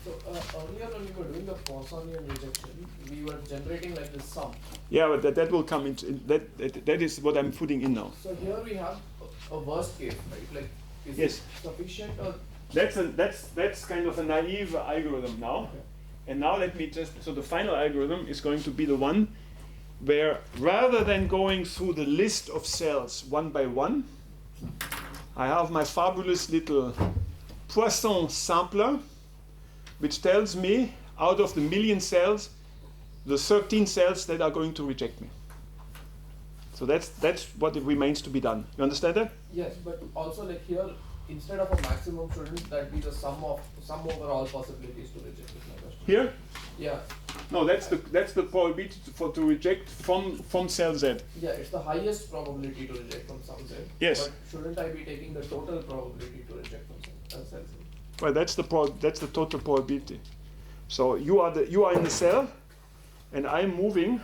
So earlier when we were doing the Poissonian rejection, we were generating like this sum. Yeah, but that will come into that is what I'm putting in now. So here we have a worst case, right? Like, is Yes. it sufficient or? That's kind of a naive algorithm now. Okay. And now so the final algorithm is going to be the one where rather than going through the list of cells one by one, I have my fabulous little Poisson sampler, which tells me out of the million cells, the 13 cells that are going to reject me. So that's what remains to be done. You understand that? Yes, but also like here, instead of a maximum, shouldn't that be the sum over all possibilities to reject? Is my question. Here? Yeah. No, that's the probability to reject from cell Z. Yeah, it's the highest probability to reject from some Z. Yes. But shouldn't I be taking the total probability to reject from cell Z? Well, that's the total probability. So you are in the cell, and I'm moving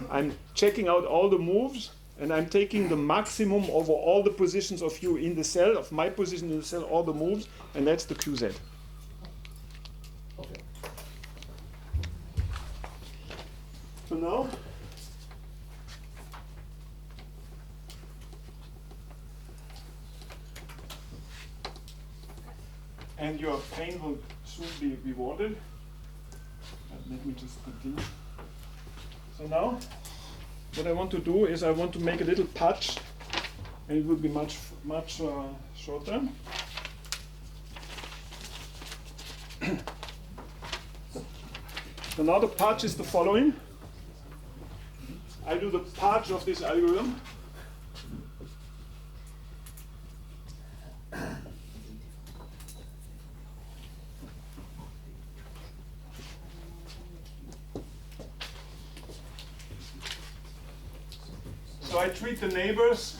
I'm checking out all the moves, and I'm taking the maximum over all the positions of you in the cell, of my position in the cell, all the moves, and that's the QZ. Okay. So now, and your pain will soon be rewarded. Let me just continue. So now, what I want to do is I want to make a little patch, and it will be much shorter. So now the patch is the following. I do the patch of this algorithm. So I treat the neighbors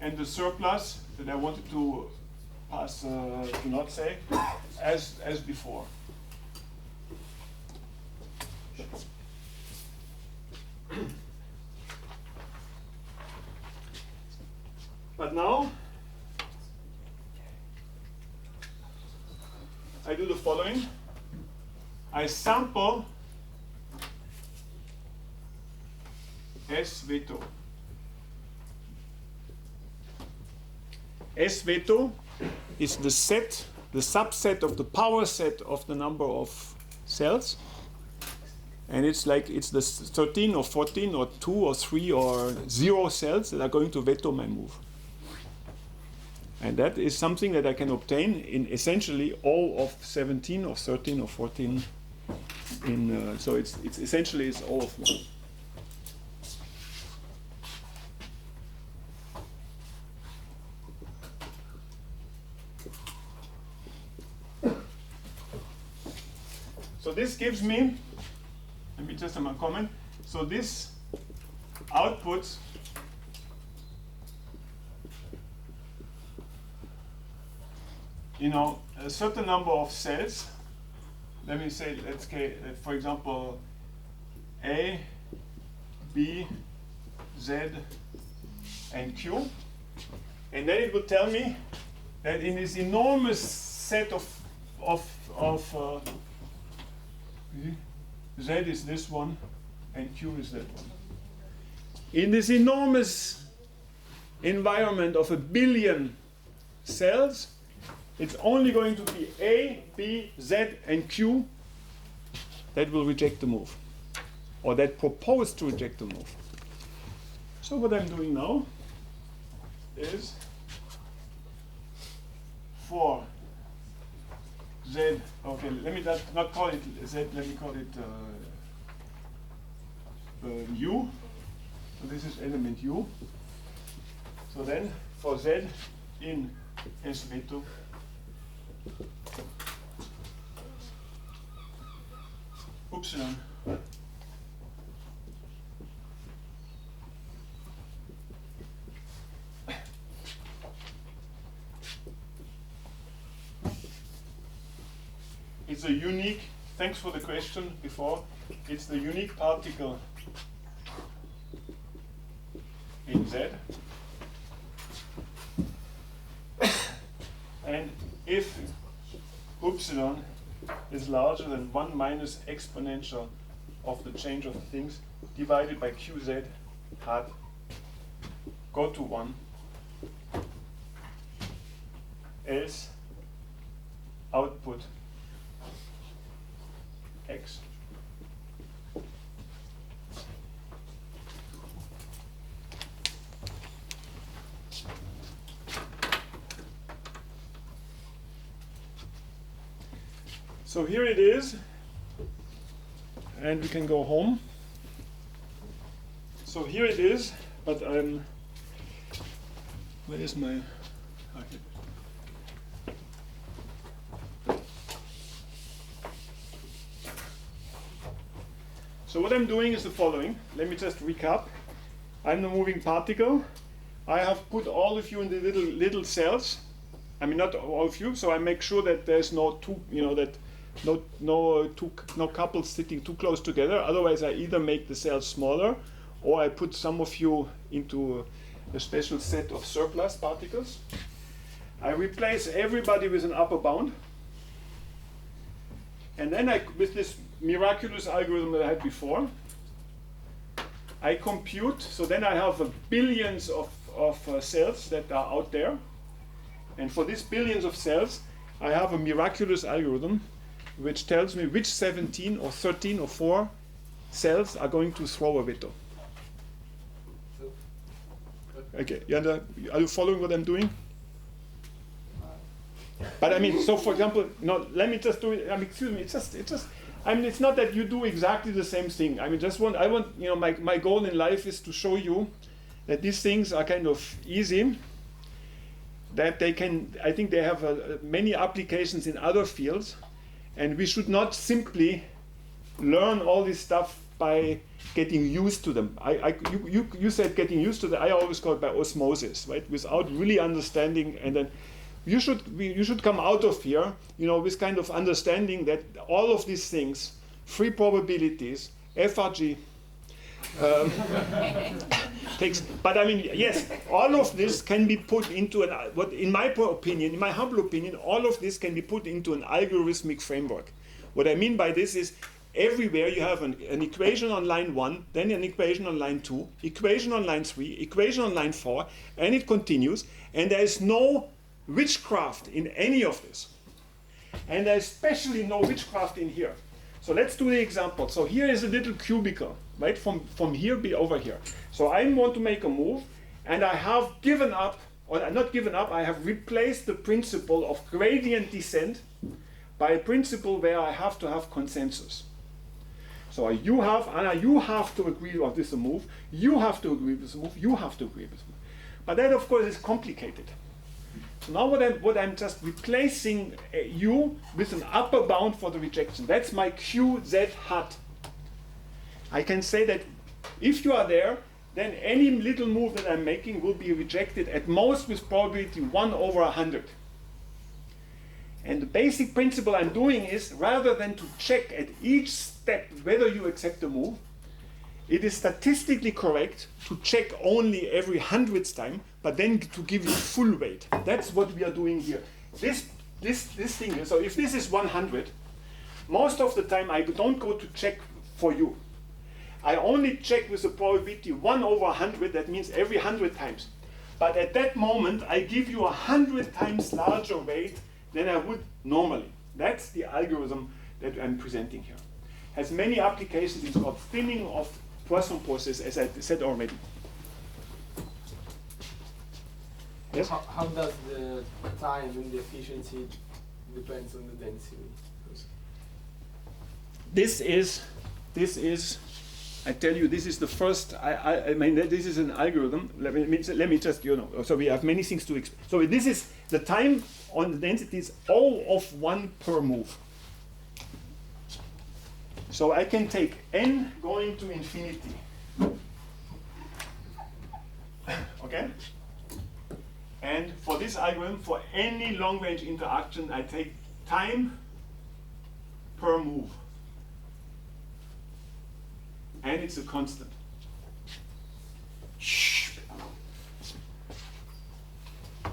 and the surplus that I wanted to pass to not say as before. But now I do the following. I sample S veto. S veto is the set, the subset of the power set of the number of cells. And it's like it's the 13 or 14 or 2 or 3 or 0 cells that are going to veto my move. And that is something that I can obtain in essentially all of 17 or 13 or 14. So it's essentially it's all of one. So this gives me, let me just have a comment. So this outputs a certain number of cells. Let me say, let's say, for example, A, B, Z, and Q. And then it will tell me that in this enormous set of Z is this one, and Q is that one. In this enormous environment of 1 billion cells, it's only going to be A, B, Z, and Q that will reject the move, or that propose to reject the move. So what I'm doing now is for Z, okay, let me not call it Z, let me call it U. So this is element U. So then for Z in S veto, epsilon it's a unique, thanks for the question before, it's the unique particle in Z. And if epsilon is larger than 1 minus exponential of the change of things divided by QZ hat go to 1, else output X. So here it is, and we can go home. So here it is, but where is my, okay. So what I'm doing is the following. Let me just recap. I'm the moving particle. I have put all of you in the little cells. I mean, not all of you, so I make sure that there's no two, that no couples sitting too close together. Otherwise, I either make the cells smaller, or I put some of you into a special set of surplus particles. I replace everybody with an upper bound. And then with this miraculous algorithm that I had before, I compute, so then I have billions of cells that are out there. And for these billions of cells, I have a miraculous algorithm which tells me which 17 or 13 or 4 cells are going to throw a veto. Okay, are you following what I'm doing? But I mean, so for example, let me just do it. Excuse me. It's just. I mean, it's not that you do exactly the same thing. I mean, my goal in life is to show you that these things are kind of easy. That they can. I think they have many applications in other fields, and we should not simply learn all this stuff by getting used to them. You said getting used to them. I always call it by osmosis, right? Without really understanding, and then. You should come out of here, with kind of understanding that all of these things, free probabilities, FRG, takes. But I mean, yes, all of this can be put into in my humble opinion, all of this can be put into an algorithmic framework. What I mean by this is, everywhere you have an equation on line 1, then an equation on line 2, equation on line 3, equation on line 4, and it continues, and there is no witchcraft in any of this. And there's especially no witchcraft in here. So let's do the example. So here is a little cubicle, right? From here be over here. So I want to make a move, and I have given up, or not given up, I have replaced the principle of gradient descent by a principle where I have to have consensus. So Anna, you have to agree on this move, you have to agree with this move, you have to agree with this move. But that, of course, is complicated. So now what I'm just replacing U with an upper bound for the rejection. That's my QZ hat. I can say that if you are there, then any little move that I'm making will be rejected at most with probability 1 over 100. And the basic principle I'm doing is, rather than to check at each step whether you accept the move, it is statistically correct to check only every 100th time, but then to give you full weight. That's what we are doing here. This thing, so if this is 100, most of the time I don't go to check for you. I only check with a probability 1 over 100, that means every 100 times. But at that moment, I give you 100 times larger weight than I would normally. That's the algorithm that I'm presenting here. Has many applications. It's called thinning of Poisson process, as I said already. Yes? How does the time and the efficiency depends on the density? This is, I tell you, this is the first, I mean, this is an algorithm. Let me just, so we have many things to explain. So this is the time on the density is O of 1 per move. So I can take n going to infinity. Okay? And for this algorithm, for any long-range interaction, I take time per move. And it's a constant.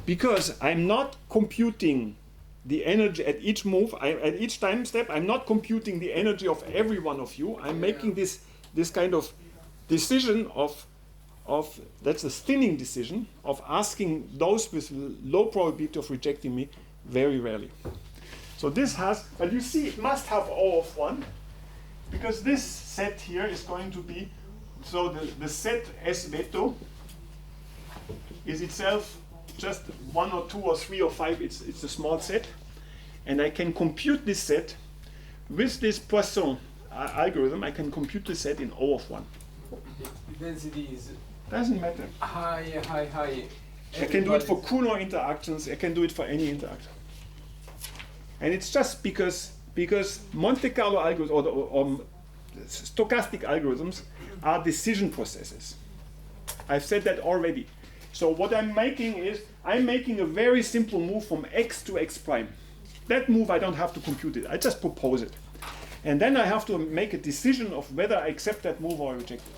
Because I'm not computing the energy at each move, at each time step, I'm not computing the energy of every one of you. I'm making this kind of decision of that's a thinning decision of asking those with low probability of rejecting me very rarely. So this has, but you see, it must have O of 1, because this set here is going to be, so the set S veto is itself just 1 or 2 or 3 or 5, it's a small set. And I can compute this set with this Poisson algorithm. I can compute the set in O of 1. The density is doesn't matter. High. I can do it for Kuhn interactions. I can do it for any interaction. And it's just because Monte Carlo algorithms or stochastic algorithms are decision processes. I've said that already. So what I'm making is, I'm making a very simple move from x to x prime. that move I don't have to compute it. I just propose it. And then I have to make a decision of whether I accept that move or I reject it.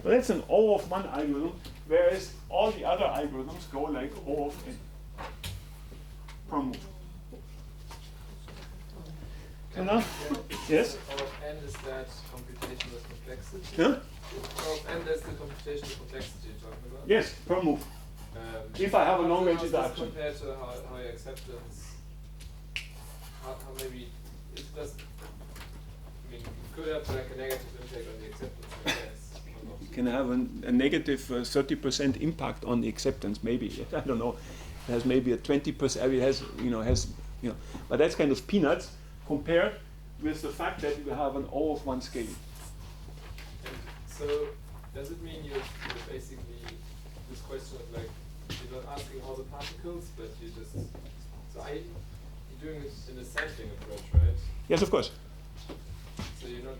So that's an O of 1 algorithm, whereas all the other algorithms go like O of n per move. Yes? O of n is that computational complexity? Huh? O of n is the computational complexity you're talking about? Yes, per move. If I have a long range interaction. Compared to how your acceptance, how maybe it does. I mean, you could have like a negative impact on the acceptance, I guess. Can have a negative 30% impact on the acceptance, maybe. I don't know. It has maybe a 20%. I mean, it has, but that's kind of peanuts compared with the fact that you have an O of 1 scale. And so, does it mean you're basically this question of like you're not asking all the particles, but you just you're doing it in a sampling approach, right? Yes, of course. So you're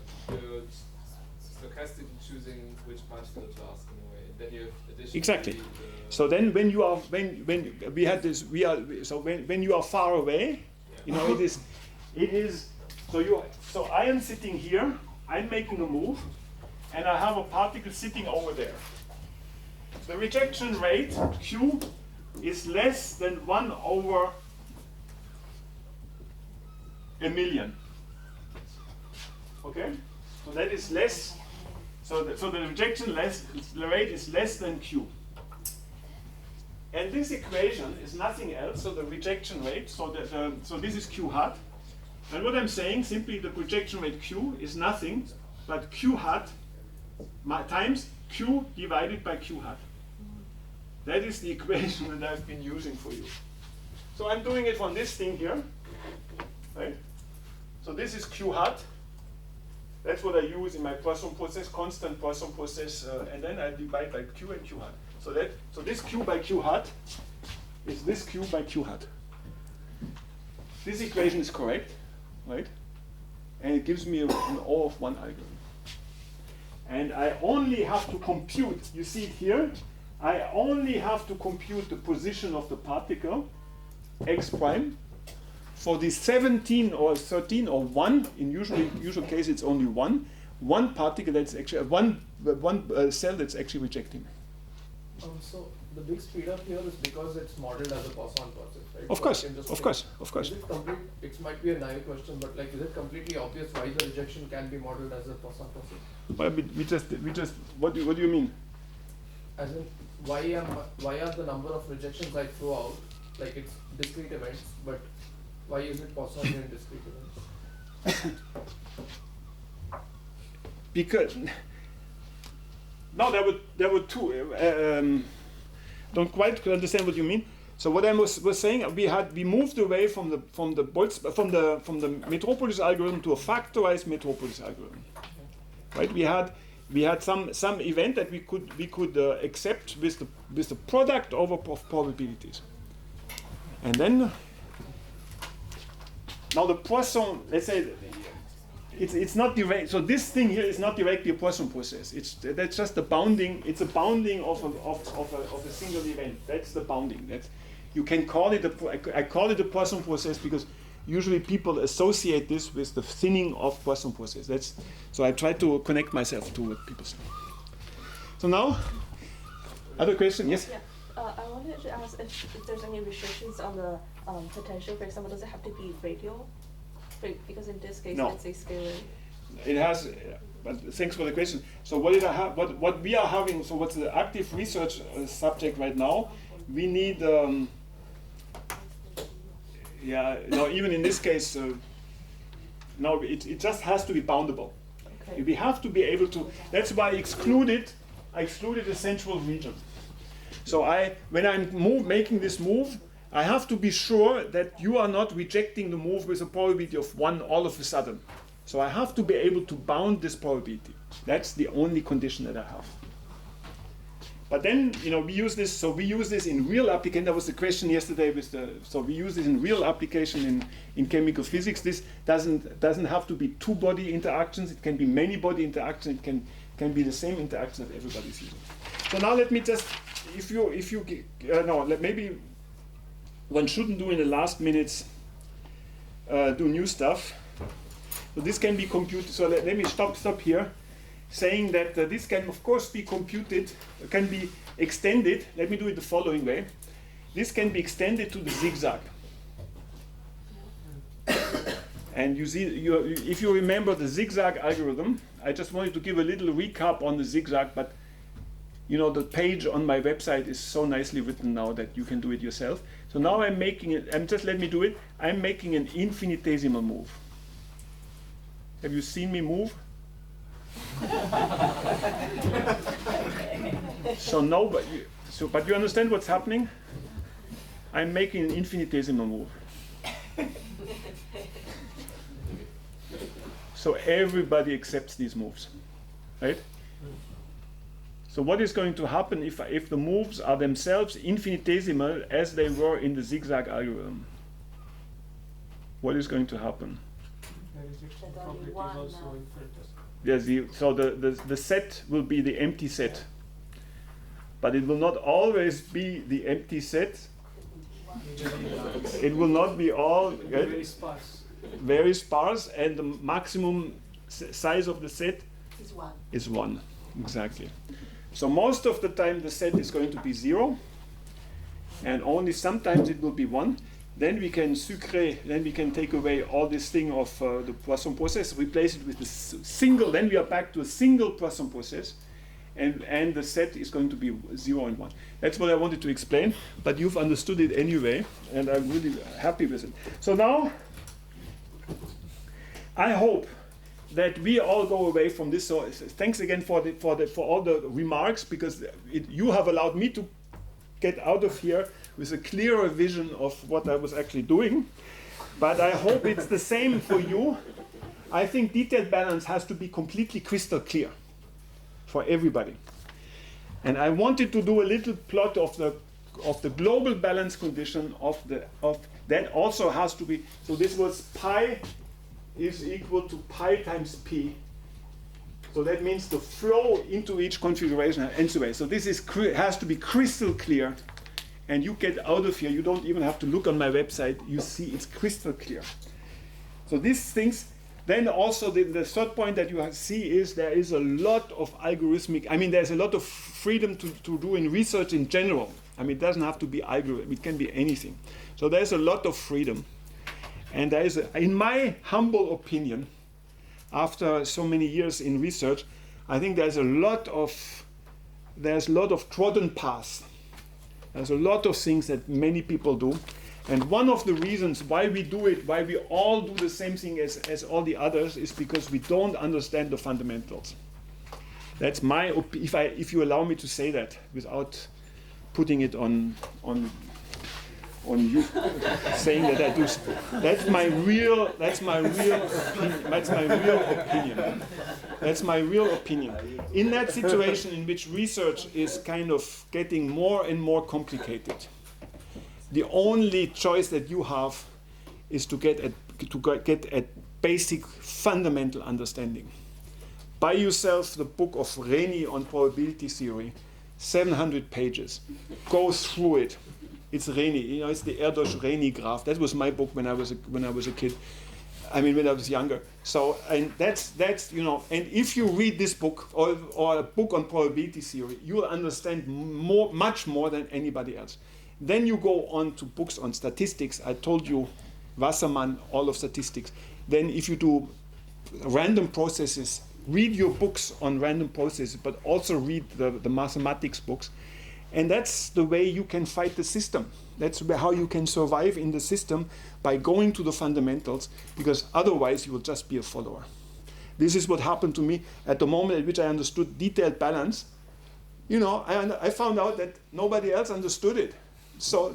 stochastically choosing which particle to ask in a way. Then you have additionally Exactly. So then, when you are when you are far away, it is. So I am sitting here. I'm making a move, and I have a particle sitting over there. The rejection rate Q is less than 1 over a million. Okay, so that is less. So the rejection rate is less than Q. And this equation is nothing else. So the rejection rate. So this is Q hat. And what I'm saying, simply the rejection rate Q is nothing but Q hat times Q divided by Q hat. That is the equation that I've been using for you. So I'm doing it on this thing here, right? So this is Q hat. That's what I use in my Poisson process, constant Poisson process, and then I divide by Q and Q hat. So this Q by Q hat is this Q by Q hat. This equation is correct, right? And it gives me an O of 1 algorithm. And I only have to compute, you see it here, I only have to compute the position of the particle, x prime, for the 17 or 13 or 1, in usual case it's only 1 particle that's actually, one cell that's actually rejecting. So the big speed up here is because it's modeled as a Poisson process, right? Of course, of course. Is it it might be a naive question, but like, is it completely obvious why the rejection can be modeled as a Poisson process? Well, we just, what do you mean? As in, why are the number of rejections I throw out, like it's discrete events, but why is it Poissonian in discrete events? Because no, there were two. Don't quite understand what you mean. So what I was saying, we moved away from the Metropolis algorithm to a factorized Metropolis algorithm, right? We had some event that we could accept with the product of probabilities, and then now the Poisson, let's say, it's not direct. So this thing here is not directly a Poisson process. That's just a bounding. It's a bounding of a single event. That's the bounding. You can call it I call it a Poisson process because usually people associate this with the thinning of Poisson process. So I try to connect myself to what people say. So now, other question? Yes? Yeah. I wanted to ask if there's any restrictions on the potential. For example, does it have to be radial? Because in this case, no. It's a scalar. It has, but thanks for the question. So what we are having, so what's the active research subject right now, we need, even in this case, no, it just has to be boundable. Okay. We have to be able to, that's why I excluded the central region. So when I'm making this move, I have to be sure that you are not rejecting the move with a probability of 1 all of a sudden. So I have to be able to bound this probability. That's the only condition that I have. But then, we use this. So we use this in real application. That was the question yesterday. So we use this in real application in chemical physics. This doesn't have to be two-body interactions. It can be many-body interactions. It can be the same interaction that everybody's using. So now let me just, maybe one shouldn't do in the last minutes. do new stuff. So this can be computed. So let me stop here, saying that this can of course be computed, can be extended. Let me do it the following way. This can be extended to the zigzag. And you see, if you remember the zigzag algorithm, I just wanted to give a little recap on the zigzag, but you know, the page on my website is so nicely written now that you can do it yourself. So now I'm making it, let me do it. I'm making an infinitesimal move. Have you seen me move? But you understand what's happening? I'm making an infinitesimal move. So everybody accepts these moves, right? So what is going to happen if the moves are themselves infinitesimal as they were in the zigzag algorithm? What is going to happen? So the set will be the empty set. But it will not always be the empty set. It will not be all very sparse. Very sparse, and the maximum size of the set is one. Exactly. So most of the time the set is going to be 0, and only sometimes it will be 1. Then we can take away all this thing of the Poisson process, replace it with the single, then we are back to a single Poisson process, and the set is going to be 0 and 1. That's what I wanted to explain, but you've understood it anyway, and I'm really happy with it. So now, I hope that we all go away from this. So thanks again for all the remarks, because you have allowed me to get out of here with a clearer vision of what I was actually doing. But I hope it's the same for you. I think detailed balance has to be completely crystal clear for everybody. And I wanted to do a little plot of the global balance condition of that also has to be. So this was pi is equal to pi times p. So that means the flow into each configuration and so on. So this has to be crystal clear, and you get out of here, you don't even have to look on my website, you see it's crystal clear. So these things, then also the third point that you see is there is a lot of algorithmic, there's a lot of freedom to do in research in general. It doesn't have to be algorithm, it can be anything. So there's a lot of freedom. And there is, in my humble opinion, after so many years in research, I think there's a lot of trodden paths. There's a lot of things that many people do. And one of the reasons why we do it, why we all do the same thing as all the others, is because we don't understand the fundamentals. That's my if you allow me to say that without putting it on you saying that I do. That's my real opinion. In that situation in which research is kind of getting more and more complicated, the only choice that you have is to get a basic fundamental understanding. Buy yourself the book of Reni on probability theory, 700 pages. Go through it. It's Reni, it's the Erdős-Reni graph. That was my book when I was a kid. When I was younger. So, and that's and if you read this book or a book on probability theory, you will understand much more than anybody else. Then you go on to books on statistics. I told you, Wasserman, all of statistics. Then if you do random processes, read your books on random processes, but also read the mathematics books. And that's the way you can fight the system. That's how you can survive in the system, by going to the fundamentals, because otherwise you will just be a follower. This is what happened to me at the moment at which I understood detailed balance. I found out that nobody else understood it. So,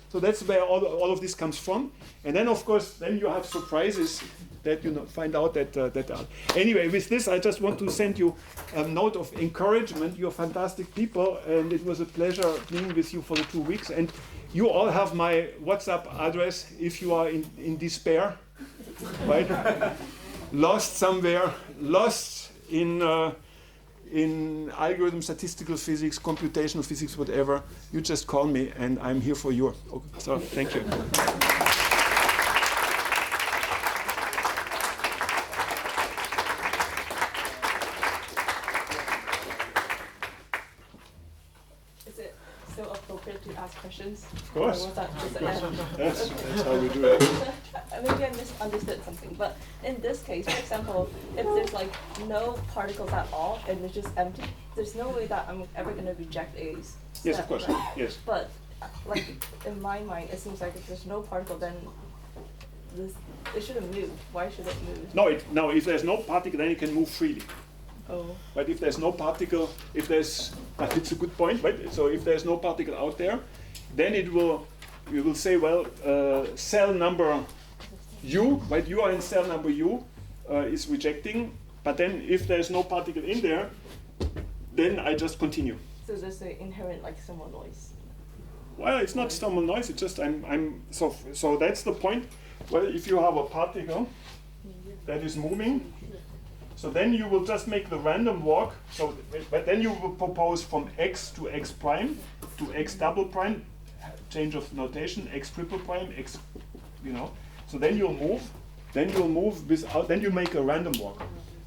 so that's where all of this comes from. And then, of course, then you have surprises that find out that anyway, with this, I just want to send you a note of encouragement. You're fantastic people, and it was a pleasure being with you for the 2 weeks. And you all have my WhatsApp address if you are in despair, right? Lost somewhere, lost in algorithm, statistical physics, computational physics, whatever. You just call me, and I'm here for you. So thank you. appropriate to ask questions? Of course. Or was that just That's how we do it. Maybe I misunderstood something, but in this case, for example, if there's like no particles at all and it's just empty, there's no way that I'm ever going to reject a step. Yes, of course. Right? Yes. But like in my mind, it seems like if there's no particle, then it shouldn't move. Why should it move? No, if there's no particle, then it can move freely. Oh. But if there's no particle, it's a good point, right? So if there's no particle out there, then we will say, well, cell number U, right? You are in cell number U, is rejecting. But then if there's no particle in there, then I just continue. So there's an inherent like thermal noise. Well, it's not thermal noise. It's just so that's the point. Well, if you have a particle that is moving, so then you will just make the random walk. So, but then you will propose from x to x prime to x double prime, change of notation, x triple prime, x, you know. So then you'll move. Then you'll move without. Then you make a random walk.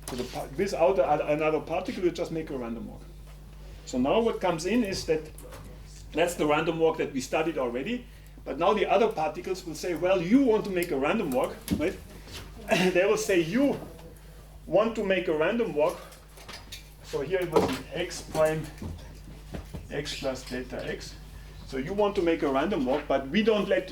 So without another particle, you just make a random walk. So now what comes in is that's the random walk that we studied already. But now the other particles will say, well, you want to make a random walk, right? They will say you want to make a random walk. So here it was x prime x plus delta x. So you want to make a random walk, but we don't let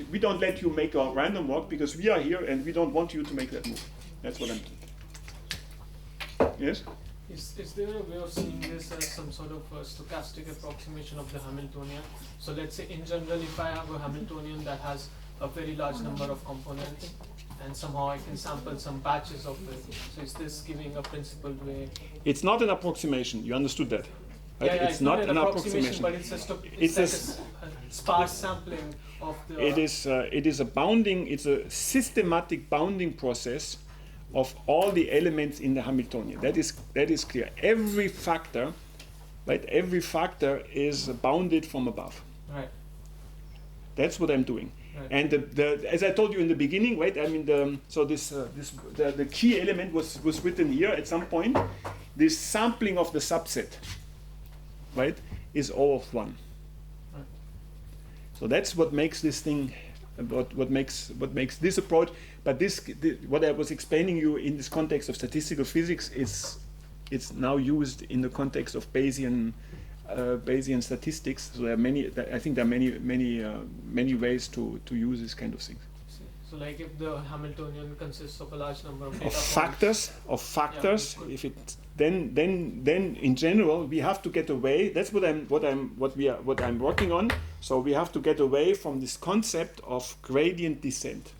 you make a random walk because we are here and we don't want you to make that move. That's what I'm doing. Yes? Is there a way of seeing this as some sort of stochastic approximation of the Hamiltonian? So let's say in general, if I have a Hamiltonian that has a very large number of components, and somehow I can sample some batches of it. So is this giving a principled way? It's not an approximation. You understood that? Right? Yeah, it's not an approximation, but it's a sparse sampling of the. It is a bounding. It's a systematic bounding process of all the elements in the Hamiltonian. That is clear. Every factor, right? Every factor is bounded from above. Right. That's what I'm doing. Right. And as I told you in the beginning, right? I mean, the key element was written here at some point. This sampling of the subset, right, is O of 1. Right. So that's what makes this thing, what makes this approach. But what I was explaining you in this context of statistical physics it's now used in the context of Bayesian statistics. So there are many. I think there are many ways to use this kind of thing. So like if the Hamiltonian consists of a large number of data factors, yeah, if it then in general we have to get away. That's what I'm working on. So we have to get away from this concept of gradient descent.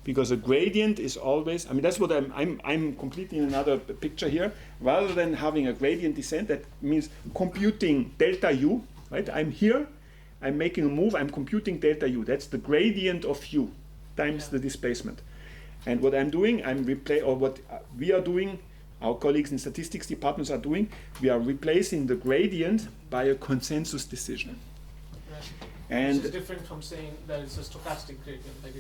Because a gradient is always, I mean, that's what I'm completely in another picture here. Rather than having a gradient descent, that means computing delta u, right? I'm here, I'm making a move, I'm computing delta u. That's the gradient of u times the displacement. And what I'm doing, what we are doing, our colleagues in statistics departments are doing, we are replacing the gradient by a consensus decision. And which is different from saying that it's a stochastic gradient, like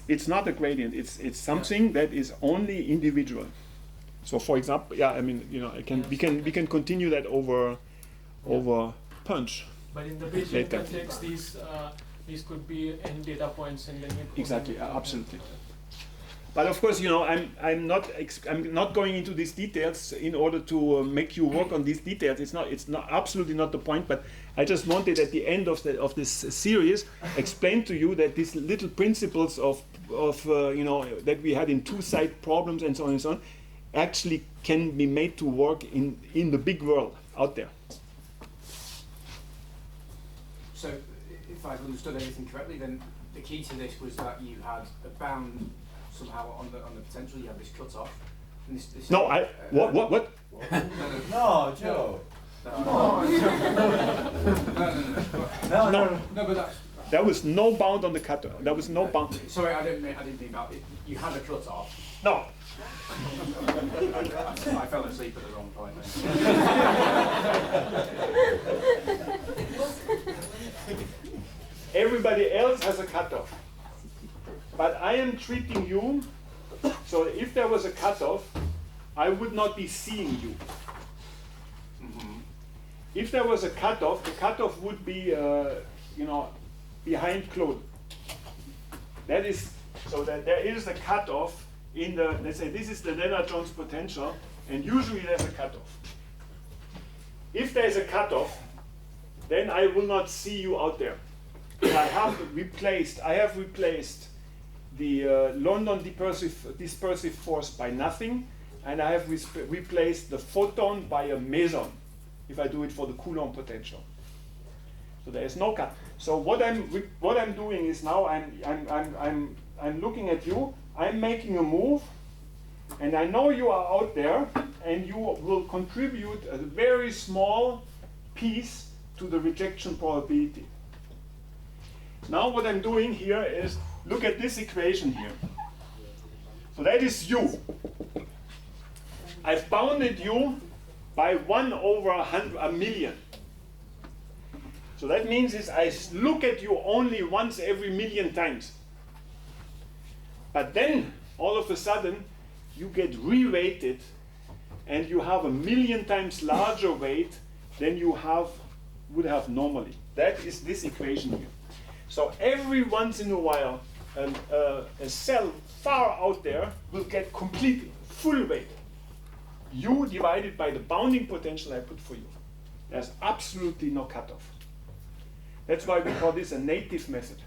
it's not a gradient. It's something that is only individual. So, for example, I mean, you know, we can continue that over punch. But in the Bayesian context, these could be n data points, and then you exactly, absolutely. But of course, you know, I'm not going into these details in order to make you work on these details. It's not absolutely not the point. But I just wanted at the end of this series explain to you that these little principles of you know, that we had in two-side problems and so on and so on actually can be made to work in the big world out there. So, if I've understood everything correctly, then the key to this was that you had a bound somehow on the potential. You have this cut off. And this no, what? No, Joe. No, but that's. There was no bound on the cutoff. There was no bound. Sorry, I didn't mean that. You had a cut off. No. I fell asleep at the wrong point. Everybody else has a cutoff. But I am treating you, so if there was a cutoff, I would not be seeing you. Mm-hmm. if there was a cutoff, the cutoff would be, behind Claude. That is, so that there is a cutoff in the, let's say this is the Lennard-Jones potential, and usually there's a cutoff. If there's a cutoff, then I will not see you out there. I have replaced the London dispersive force by nothing, and I have replaced the photon by a meson, if I do it for the Coulomb potential. So there is no cut. So what I'm doing is now I'm looking at you. I'm making a move, and I know you are out there, and you will contribute a very small piece to the rejection probability. Now what I'm doing here is look at this equation here. So that is you. I've bounded you by 1 over 100,000,000. So that means is I look at you only once every 1,000,000 times. But then all of a sudden you get re-weighted, and you have 1,000,000 times larger weight than you would have normally. That is this equation here. So every once in a while, a cell far out there will get completely full weight. U divided by the bounding potential I put for you. There's absolutely no cutoff. That's why we call this a native method.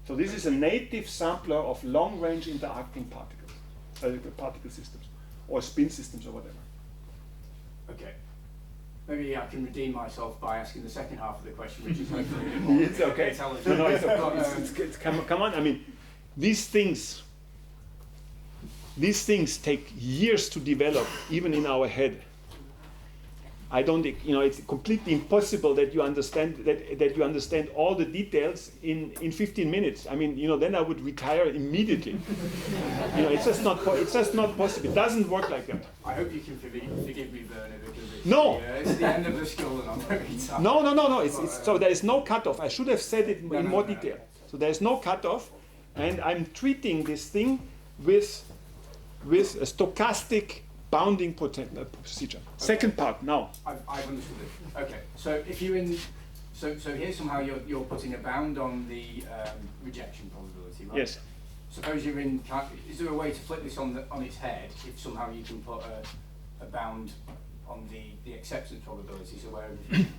So this is a native sampler of long-range interacting particle systems, or spin systems, or whatever. Okay. Maybe I can redeem myself by asking the second half of the question, which is hopefully a bit more It's okay. intelligent. No, it's okay. Come on. I mean, these things take years to develop, even in our head. I don't, it's completely impossible that you understand that you understand all the details in 15 minutes. I mean, then I would retire immediately. It's just not possible. It doesn't work like that. I hope you can forgive me, Werner, because it's the end of the school, and I'm very tired. No. So there is no cutoff. I should have said it in more detail. So there is no cutoff, and I'm treating this thing with a stochastic bounding procedure. Okay. Second part now. I've understood it. Okay, so if you're in, so here somehow you're putting a bound on the rejection probability, right? Yes. Suppose you're in. Is there a way to flip this on its head? If somehow you can put a bound on the acceptance probability, so where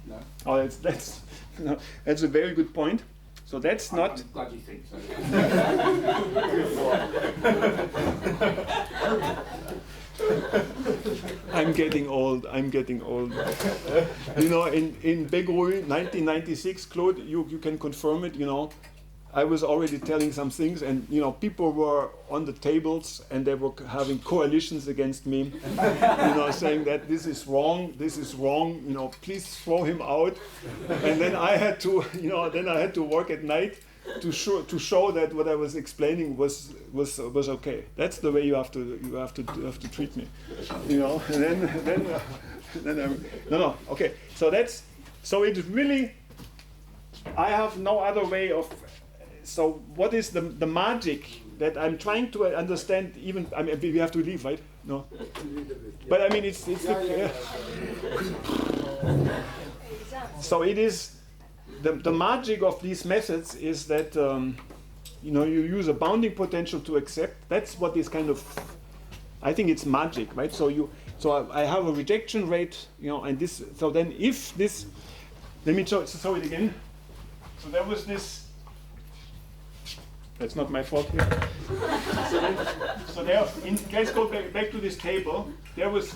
no. Oh, that's a very good point. So that's not. I'm glad you think so. I'm getting old. In Begreux, 1996, Claude, you can confirm it. I was already telling some things, and people were on the tables, and they were having coalitions against me, saying that this is wrong, please throw him out. And then I had to work at night to show that what I was explaining was okay. That's the way you have to treat me, And then no. Okay. So it's really, I have no other way of. So what is the magic that I'm trying to understand? Even we have to leave, right? No. But I mean it's so it is. The magic of these methods is that you use a bounding potential to accept. That's what is kind of, I think it's magic, right? So I have a rejection rate, and this. So then if this, let me show it again. So there was this. That's not my fault here. So there, let's go back to this table. There was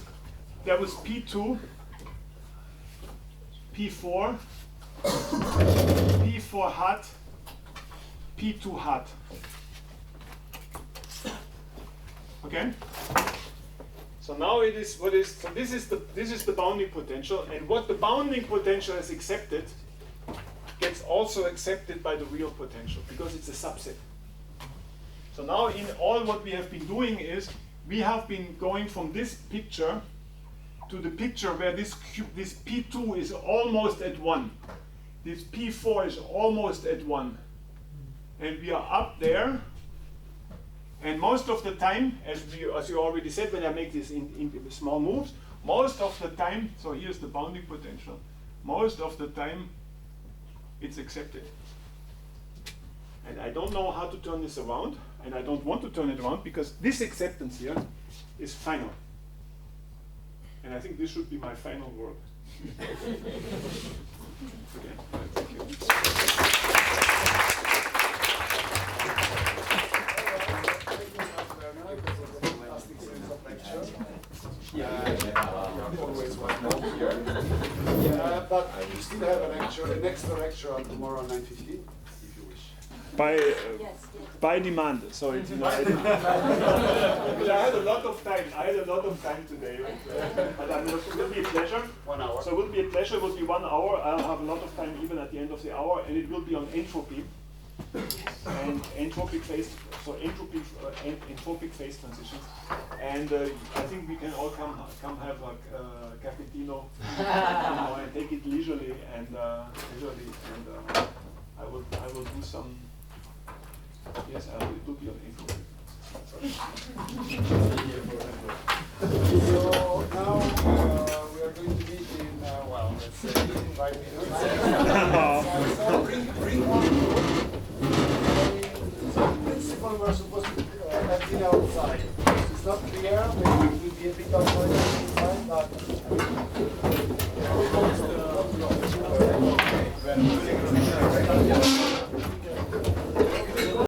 P2, P4. P4 hat, P2 hat. Okay. So now it is what is. So this is the bounding potential, and what the bounding potential has accepted gets also accepted by the real potential because it's a subset. So now in all what we have been doing is we have been going from this picture to the picture where this P2 is almost at 1. This P4 is almost at 1. And we are up there. And most of the time, as you already said, when I make this in small moves, most of the time, so here's the bounding potential, most of the time it's accepted. And I don't know how to turn this around, and I don't want to turn it around because this acceptance here is final. And I think this should be my final word. Okay, thank you. But you still have an extra lecture on tomorrow 9:15, if you wish. By demand. So it's, I had a lot of time. I had a lot of time today. But it will be a pleasure. 1 hour. So it will be a pleasure. It will be 1 hour. I'll have a lot of time even at the end of the hour, and it will be on entropy and entropic phase. So entropic phase transitions. And I think we can all come have a cappuccino, and take it leisurely and I will do some. Yes, I will do the entropy. So now we are going to meet in let's say 5 minutes. So bring one more. So in principle we're supposed to have dinner outside. It's not clear, maybe it will be a bit of noise inside, but